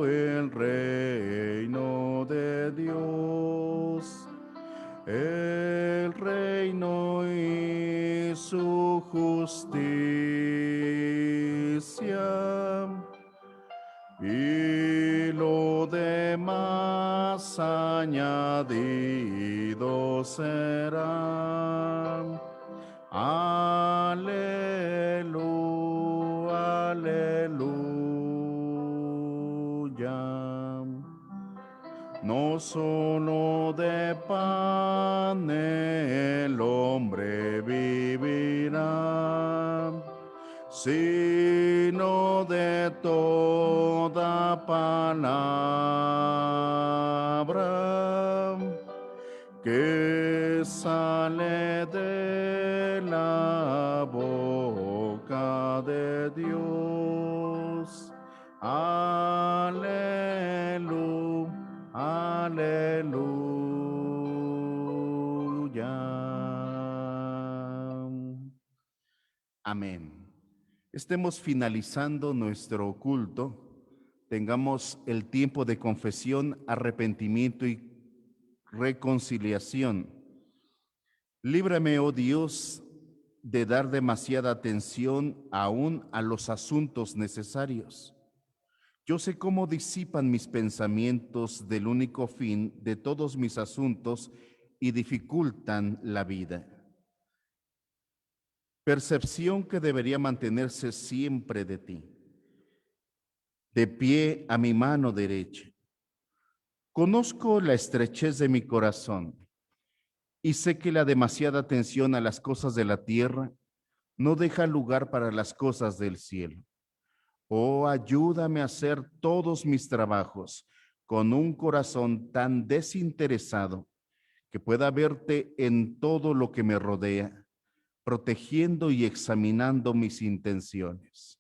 el reino de Dios, el reino y su justicia, y lo demás añadido será. Aleluya, aleluya. No solo de pan el hombre vivirá, sino de toda palabra que sale de la boca de Dios. Aleluya, aleluya. Amén. Estemos finalizando nuestro culto. Tengamos el tiempo de confesión, arrepentimiento y reconciliación. Líbrame, oh Dios, de dar demasiada atención aún a los asuntos necesarios. Yo sé cómo disipan mis pensamientos del único fin de todos mis asuntos y dificultan la vida. Percepción que debería mantenerse siempre de ti. De pie a mi mano derecha. Conozco la estrechez de mi corazón y sé que la demasiada atención a las cosas de la tierra no deja lugar para las cosas del cielo. Oh, ayúdame a hacer todos mis trabajos con un corazón tan desinteresado que pueda verte en todo lo que me rodea, protegiendo y examinando mis intenciones.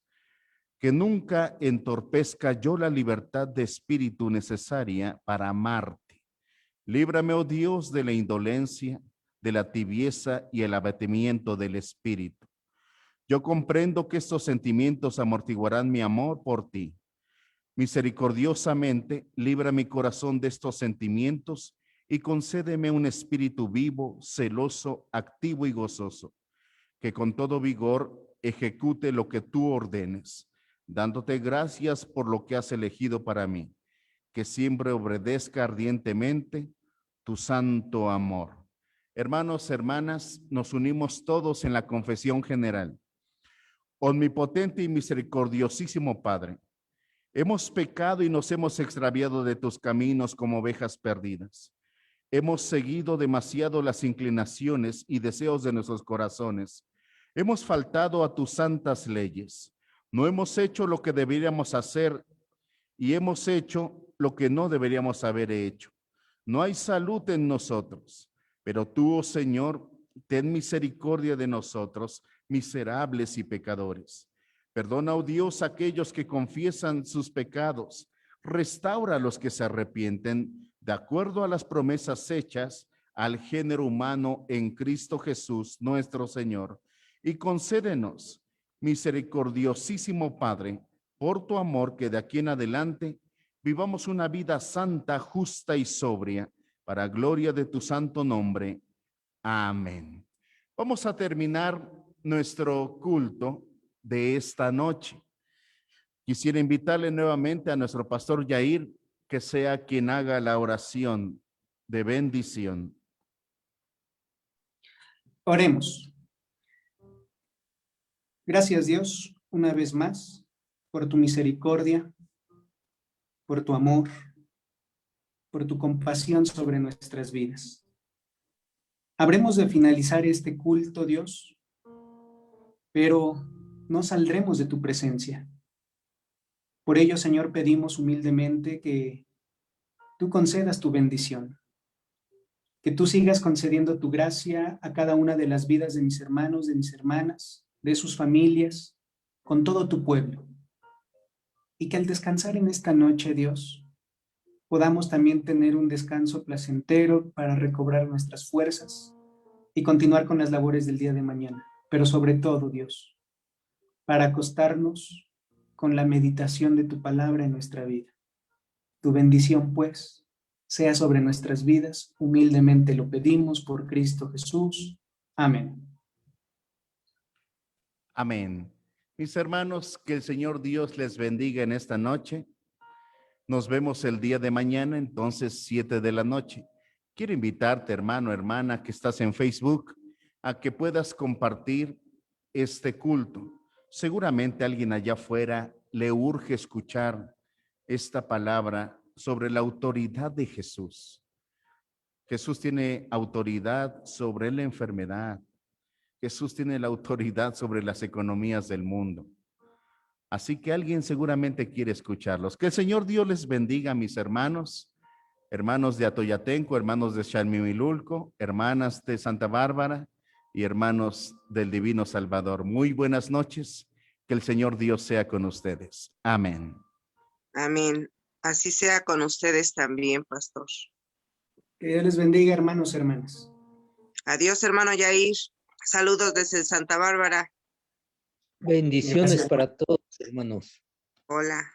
Que nunca entorpezca yo la libertad de espíritu necesaria para amarte. Líbrame, oh Dios, de la indolencia, de la tibieza y el abatimiento del espíritu. Yo comprendo que estos sentimientos amortiguarán mi amor por ti. Misericordiosamente, libra mi corazón de estos sentimientos y concédeme un espíritu vivo, celoso, activo y gozoso, que con todo vigor ejecute lo que tú ordenes, dándote gracias por lo que has elegido para mí, que siempre obedezca ardientemente tu santo amor. Hermanos, hermanas, nos unimos todos en la confesión general. Omnipotente y misericordiosísimo Padre, hemos pecado y nos hemos extraviado de tus caminos como ovejas perdidas. Hemos seguido demasiado las inclinaciones y deseos de nuestros corazones. Hemos faltado a tus santas leyes. No hemos hecho lo que deberíamos hacer y hemos hecho lo que no deberíamos haber hecho. No hay salud en nosotros, pero tú, oh Señor, ten misericordia de nosotros, miserables y pecadores. Perdona, oh Dios, a aquellos que confiesan sus pecados. Restaura a los que se arrepienten de acuerdo a las promesas hechas al género humano en Cristo Jesús, nuestro Señor. Y concédenos, misericordiosísimo Padre, por tu amor, que de aquí en adelante vivamos una vida santa, justa y sobria, para gloria de tu santo nombre. Amén. Vamos a terminar nuestro culto de esta noche. Quisiera invitarle nuevamente a nuestro pastor Yair, que sea quien haga la oración de bendición. Oremos. Gracias, Dios, una vez más, por tu misericordia, por tu amor, por tu compasión sobre nuestras vidas. Habremos de finalizar este culto, Dios, pero no saldremos de tu presencia. Por ello, Señor, pedimos humildemente que tú concedas tu bendición, que tú sigas concediendo tu gracia a cada una de las vidas de mis hermanos, de mis hermanas, de sus familias, con todo tu pueblo. Y que al descansar en esta noche, Dios, podamos también tener un descanso placentero para recobrar nuestras fuerzas y continuar con las labores del día de mañana. Pero sobre todo, Dios, para acostarnos con la meditación de tu palabra en nuestra vida. Tu bendición, pues, sea sobre nuestras vidas. Humildemente lo pedimos por Cristo Jesús. Amén. Amén. Mis hermanos, que el Señor Dios les bendiga en esta noche. Nos vemos el día de mañana, entonces 7 de la noche. Quiero invitarte, hermano, hermana, que estás en Facebook, a que puedas compartir este culto. Seguramente a alguien allá afuera le urge escuchar esta palabra sobre la autoridad de Jesús. Jesús tiene autoridad sobre la enfermedad. Jesús tiene la autoridad sobre las economías del mundo. Así que alguien seguramente quiere escucharlos. Que el Señor Dios les bendiga, mis hermanos, hermanos de Atoyatenco, hermanos de Xalmimilulco, hermanas de Santa Bárbara y hermanos del Divino Salvador. Muy buenas noches. Que el Señor Dios sea con ustedes. Amén. Amén. Así sea con ustedes también, pastor. Que Dios les bendiga, hermanos, hermanas. Adiós, hermano Yair. Saludos desde Santa Bárbara. Bendiciones Gracias. para todos, hermanos. Hola.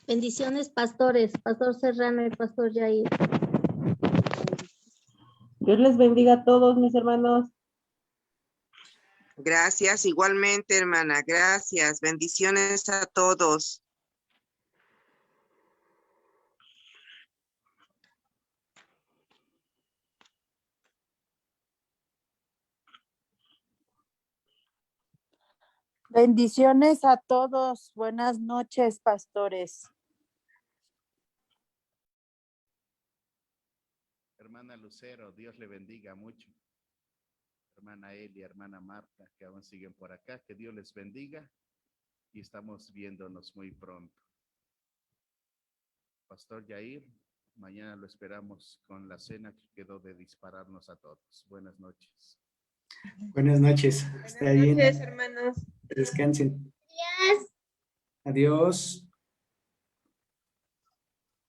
Bendiciones, pastores, Pastor Serrano y Pastor Yair. Dios les bendiga a todos, mis hermanos. Gracias, igualmente, hermana. Gracias. Bendiciones a todos. Bendiciones a todos. Buenas noches, pastores. Hermana Lucero, Dios le bendiga mucho. Hermana Eli, hermana Marta, que aún siguen por acá, que Dios les bendiga y estamos viéndonos muy pronto. Pastor Yair, mañana lo esperamos con la cena que quedó de dispararnos a todos. Buenas noches. Buenas noches. Está bien. Buenas noches, hermanos. Descansen. Adiós.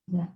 Ya.